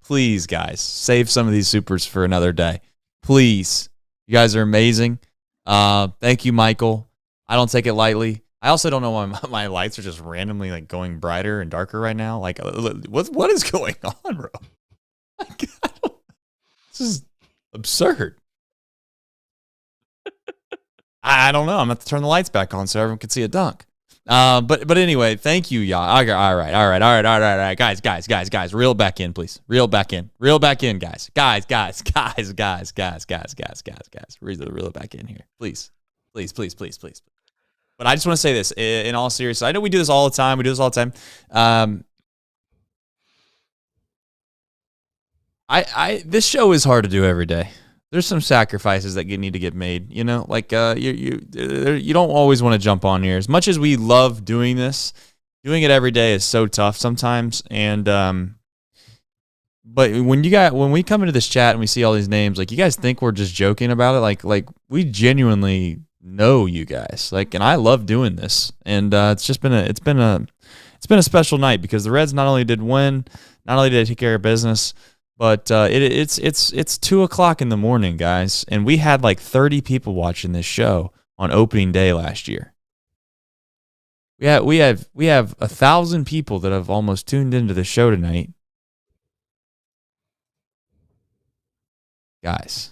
guys, save some of these supers for another day. Please. You guys are amazing. Thank you, Michael. I don't take it lightly. I also don't know why my lights are just randomly like going brighter and darker right now. Like, what is going on, bro? Like, this is absurd. I don't know. I'm going to have to turn the lights back on so everyone can see a dunk. But anyway, thank you, y'all. All right, guys. Reel back in, please. Reel back in, guys. Guys. Reel it back in here, please. But I just want to say this in all seriousness. I know we do this all the time. This show is hard to do every day. There's some sacrifices that need to get made. You know, like you don't always want to jump on here. As much as we love doing this, doing it every day is so tough sometimes. And but when we come into this chat and we see all these names, like, you guys think we're just joking about it? Like we genuinely know you guys. Like, and I love doing this. And it's been a special night because the Reds not only did win, not only did they take care of business, but it's 2:00 in the morning, guys, and we had like 30 people watching this show on opening day last year. We have 1,000 people that have almost tuned into the show tonight, guys.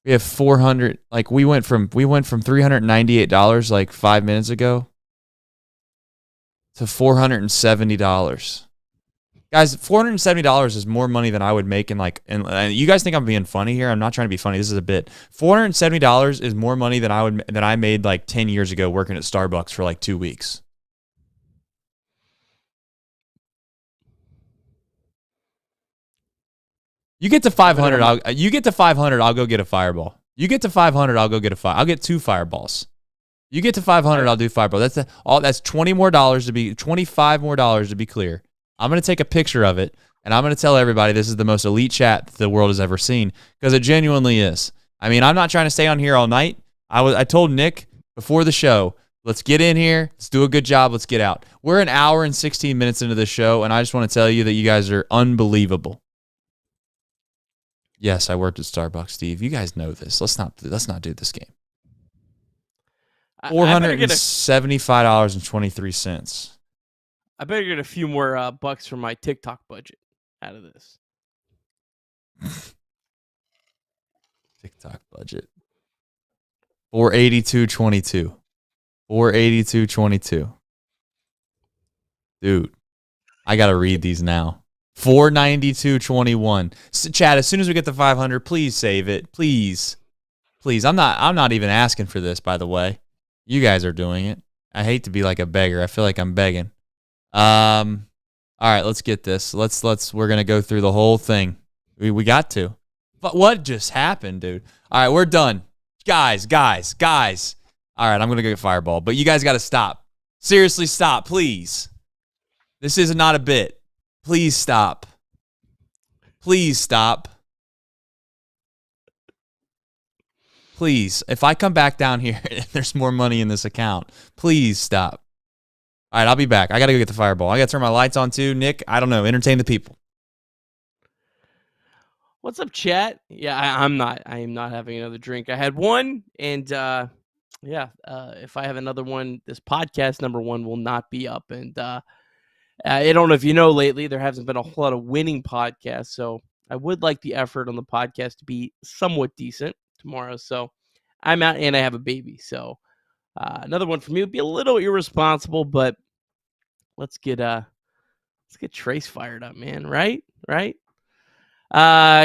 We have 400. Like, we went from $398 like 5 minutes ago to $470. Guys, $470 is more money than I would make and you guys think I'm being funny here. I'm not trying to be funny. This is a bit. $470 is more money than I made like 10 years ago working at Starbucks for like 2 weeks. You get to 500, I'll go get a fireball. You get to 500, I'll go get I'll get 2 fireballs. You get to 500, I'll do fireball. That's $25 more dollars to be clear. I'm going to take a picture of it, and I'm going to tell everybody this is the most elite chat the world has ever seen, because it genuinely is. I mean, I'm not trying to stay on here all night. I told Nick before the show, let's get in here, let's do a good job, let's get out. We're an hour and 16 minutes into the show, and I just want to tell you that you guys are unbelievable. Yes, I worked at Starbucks, Steve. You guys know this. Let's not do this game. $475.23. I better get a few more bucks from my TikTok budget out of this. TikTok budget. $482.22. $482.22. Dude, I gotta read these now. $492.21. Chad, as soon as we get to 500, please save it. Please. I'm not even asking for this, by the way. You guys are doing it. I hate to be like a beggar. I feel like I'm begging. All right, let's get this. We're going to go through the whole thing. We got to. But what just happened, dude? All right, we're done. Guys. All right, I'm going to go get fireball, but you guys got to stop. Seriously, stop, please. This is not a bit. Please stop. Please, if I come back down here and there's more money in this account, please stop. All right, I'll be back. I got to go get the fireball. I got to turn my lights on too. Nick, I don't know. Entertain the people. What's up, chat? Yeah, I am not having another drink. I had one, and if I have another one, this podcast number 1 will not be up. And I don't know if you know, lately there hasn't been a whole lot of winning podcasts, so I would like the effort on the podcast to be somewhat decent tomorrow. So I'm out, and I have a baby. So another one for me would be a little irresponsible, but let's get Trace fired up, man. Right?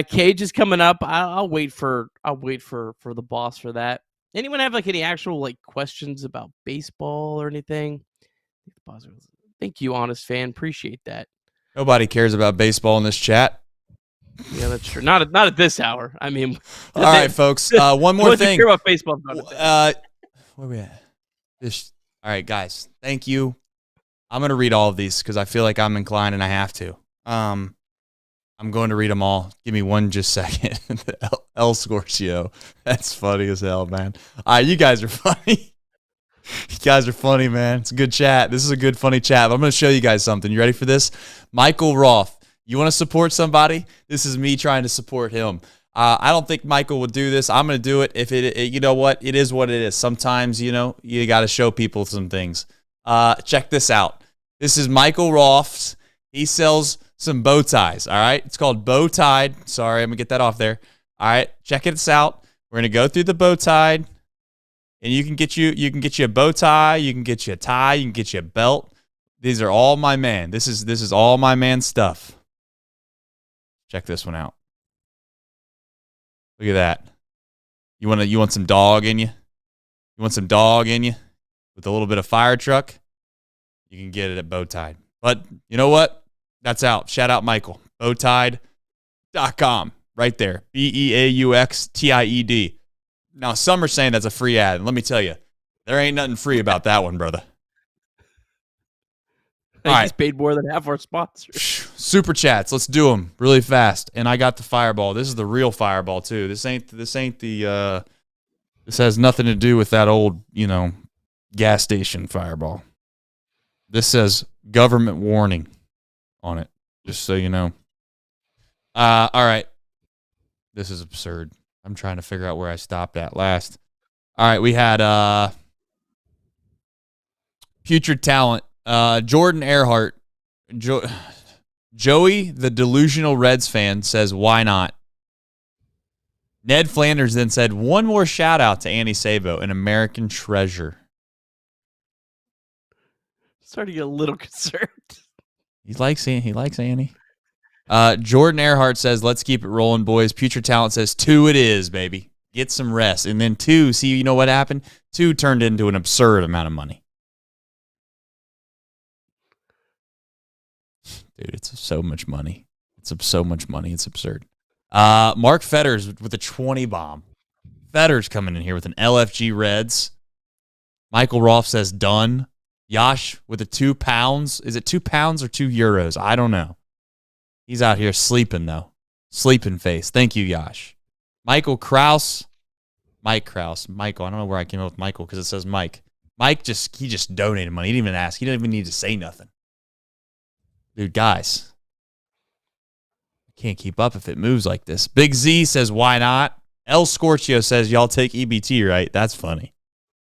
Cage is coming up. I'll wait for the boss for that. Anyone have like any actual like questions about baseball or anything? Thank you, honest fan. Appreciate that. Nobody cares about baseball in this chat. Yeah, that's true. Not at this hour. I mean, all right, folks. One more thing. Care about baseball. Where are we at? All right, guys. Thank you. I'm gonna read all of these because I feel like I'm inclined and I have to. I'm going to read them all. Give me one just second. El Scorcio. That's funny as hell, man. All right, you guys are funny. You guys are funny, man. It's a good chat. This is a good, funny chat. But I'm going to show you guys something. You ready for this? Michael Roth. You want to support somebody? This is me trying to support him. I don't think Michael would do this. I'm going to do it. If you know what? It is what it is. Sometimes, you got to show people some things. Check this out. This is Michael Roth's. He sells some bow ties, all right? It's called Bow Tied. Sorry, I'm going to get that off there. All right, check this out. We're going to go through the bow tied. And you can get you a bow tie, you can get you a tie, you can get you a belt. These are all my man. This is all my man stuff. Check this one out. Look at that. You want some dog in you? You want some dog in you with a little bit of fire truck? You can get it at Bowtied. But you know what? That's out. Shout out Michael. Bowtied.com. Right there. BEAUXTIED. Now, some are saying that's a free ad. And let me tell you, there ain't nothing free about that one, brother. All right. He's paid more than half our sponsors. Super chats. Let's do them really fast. And I got the fireball. This is the real fireball, too. This ain't the, this has nothing to do with that old, gas station fireball. This says government warning on it, just so you know. All right. This is absurd. I'm trying to figure out where I stopped at last. All right, we had Putrid Talent. Jordan Earhart. Joey, the delusional Reds fan, says, why not? Ned Flanders then said, one more shout out to Annie Sabo, an American treasure. Starting to get a little concerned. He likes Annie. Jordan Earhart says, let's keep it rolling, boys. Putrid Talent says, 2 it is, baby. Get some rest. And then 2, see, you know what happened? 2 turned into an absurd amount of money. Dude, it's so much money. It's so much money. It's absurd. Mark Fetters with a 20 bomb. Fetters coming in here with an LFG Reds. Michael Rolfe says, done. Yash with a 2 pounds. Is it 2 pounds or 2 euros? I don't know. He's out here sleeping, though. Sleeping face. Thank you, Yash. Mike Kraus. Michael. I don't know where I came up with Michael because it says Mike. Mike he just donated money. He didn't even ask. He didn't even need to say nothing. Dude, guys. I can't keep up if it moves like this. Big Z says, why not? El Scorchio says, y'all take EBT, right? That's funny.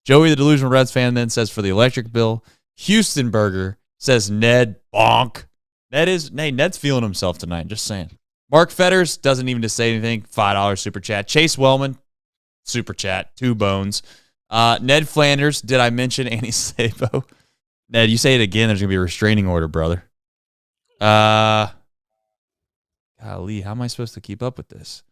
Joey, the delusional Reds fan, then says, for the electric bill. Houston Burger says, Ned, bonk. Ned's feeling himself tonight, just saying. Mark Fetters doesn't even just say anything. $5 super chat. Chase Wellman, super chat, 2 bones. Ned Flanders, did I mention Annie Sabo? Ned, you say it again, there's going to be a restraining order, brother. Golly, how am I supposed to keep up with this?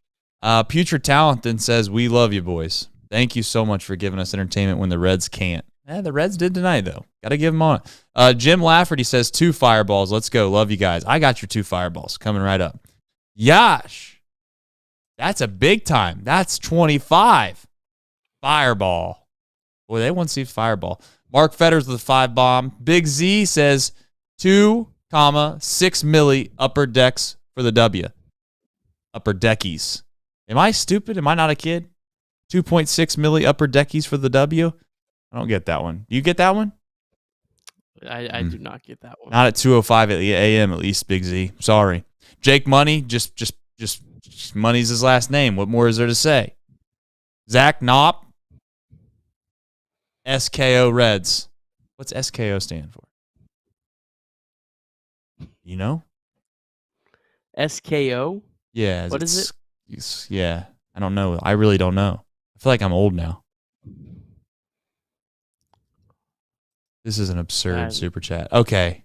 Putrid Talent then says, we love you, boys. Thank you so much for giving us entertainment when the Reds can't. The Reds did tonight, though. Got to give them on it. Jim Lafferty says, 2 fireballs. Let's go. Love you guys. I got your 2 fireballs coming right up. Yash. That's a big time. That's 25. Fireball. Boy, they want to see fireball. Mark Fetters with a 5 bomb. Big Z says 2, 6 milli upper decks for the W. Upper deckies. Am I stupid? Am I not a kid? 2.6 milli upper deckies for the W? I don't get that one. Do you get that one? I do not get that one. Not at 2:05 a.m. at least, Big Z. Sorry. Jake Money, just Money's his last name. What more is there to say? Zach Knopp, SKO Reds. What's SKO stand for? You know? SKO? Yeah. What is it? Yeah. I don't know. I really don't know. I feel like I'm old now. This is an absurd super chat. Okay.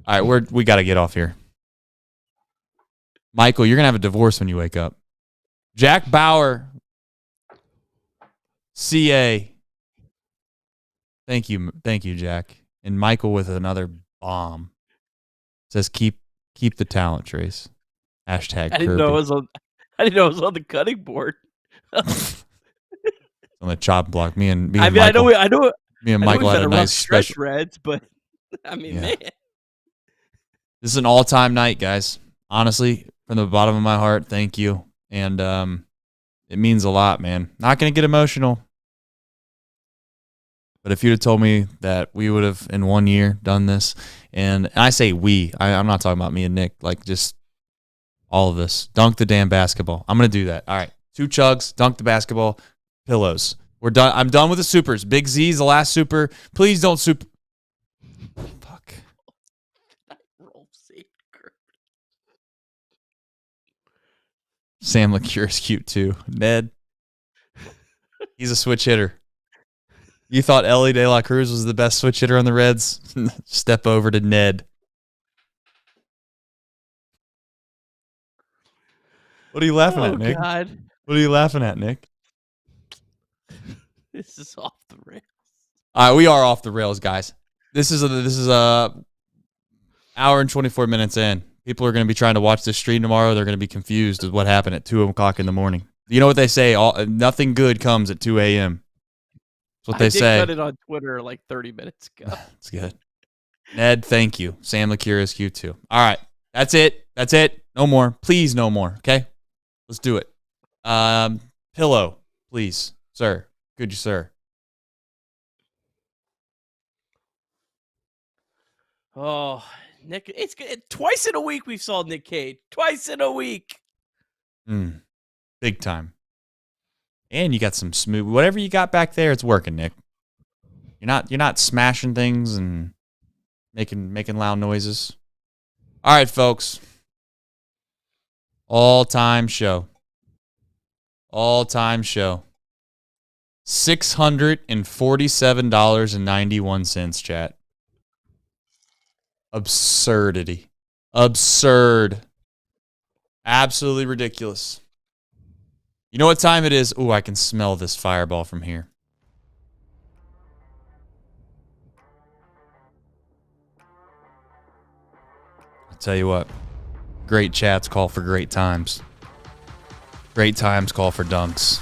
All right, we got to get off here. Michael, you're going to have a divorce when you wake up. Jack Bauer, CA. Thank you, Jack. And Michael with another bomb. Says keep the talent, Trace. Hashtag I didn't know it was on the cutting board. On the chop block. Me and I Michael. know. Me and Michael had a nice special. Reds, but I mean, man. This is an all-time night, guys. Honestly, from the bottom of my heart, thank you. And it means a lot, man. Not going to get emotional. But if you'd have told me that we would have, in 1 year, done this, and I say we, I'm not talking about me and Nick, like just all of this. Dunk the damn basketball. I'm going to do that. All right. 2 chugs, dunk the basketball, pillows. We're done. I'm done with the supers. Big Z's the last super. Please don't super. Fuck. Sam LeCure is cute too. Ned. He's a switch hitter. You thought Elly De La Cruz was the best switch hitter on the Reds? Step over to Ned. What are you laughing at, Nick? God. What are you laughing at, Nick? This is off the rails. All right, we are off the rails, guys. This is a hour and 24 minutes in. People are going to be trying to watch this stream tomorrow. They're going to be confused with what happened at 2 o'clock in the morning. You know what they say? Nothing good comes at 2 a.m. That's what they say. I did cut it on Twitter like 30 minutes ago. That's good. Ned, thank you. Sam Lacuris, you too. All right. That's it. That's it. No more. Please, no more. Okay? Let's do it. Pillow, please. Sir. Could you, sir? Oh, Nick, it's good. Twice in a week we saw Nick Cage. Twice in a week. Big time. And you got some smooth. Whatever you got back there, it's working, Nick. You're not smashing things and making loud noises. All right, folks. All-time show. All-time show. $647.91, chat. Absurdity. Absurd. Absolutely ridiculous. You know what time it is? Ooh, I can smell this fireball from here. I'll tell you what. Great chats call for great times. Great times call for dunks.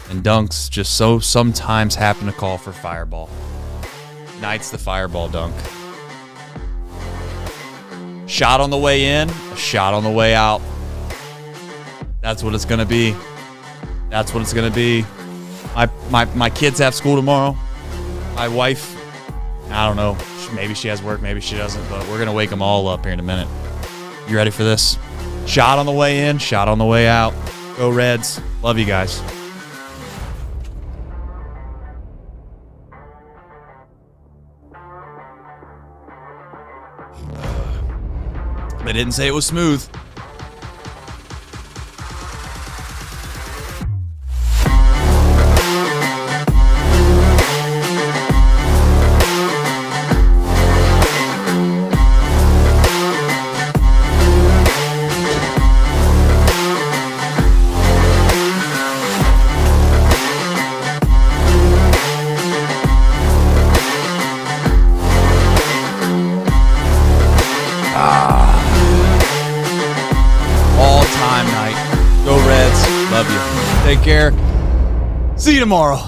And dunks just so sometimes happen to call for fireball. Tonight's the fireball dunk. Shot on the way in, a shot on the way out. That's what it's going to be. That's what it's going to be. My kids have school tomorrow. My wife, I don't know. Maybe she has work, maybe she doesn't, but we're going to wake them all up here in a minute. You ready for this? Shot on the way in, shot on the way out. Go Reds. Love you guys. They didn't say it was smooth. Take care. See you tomorrow.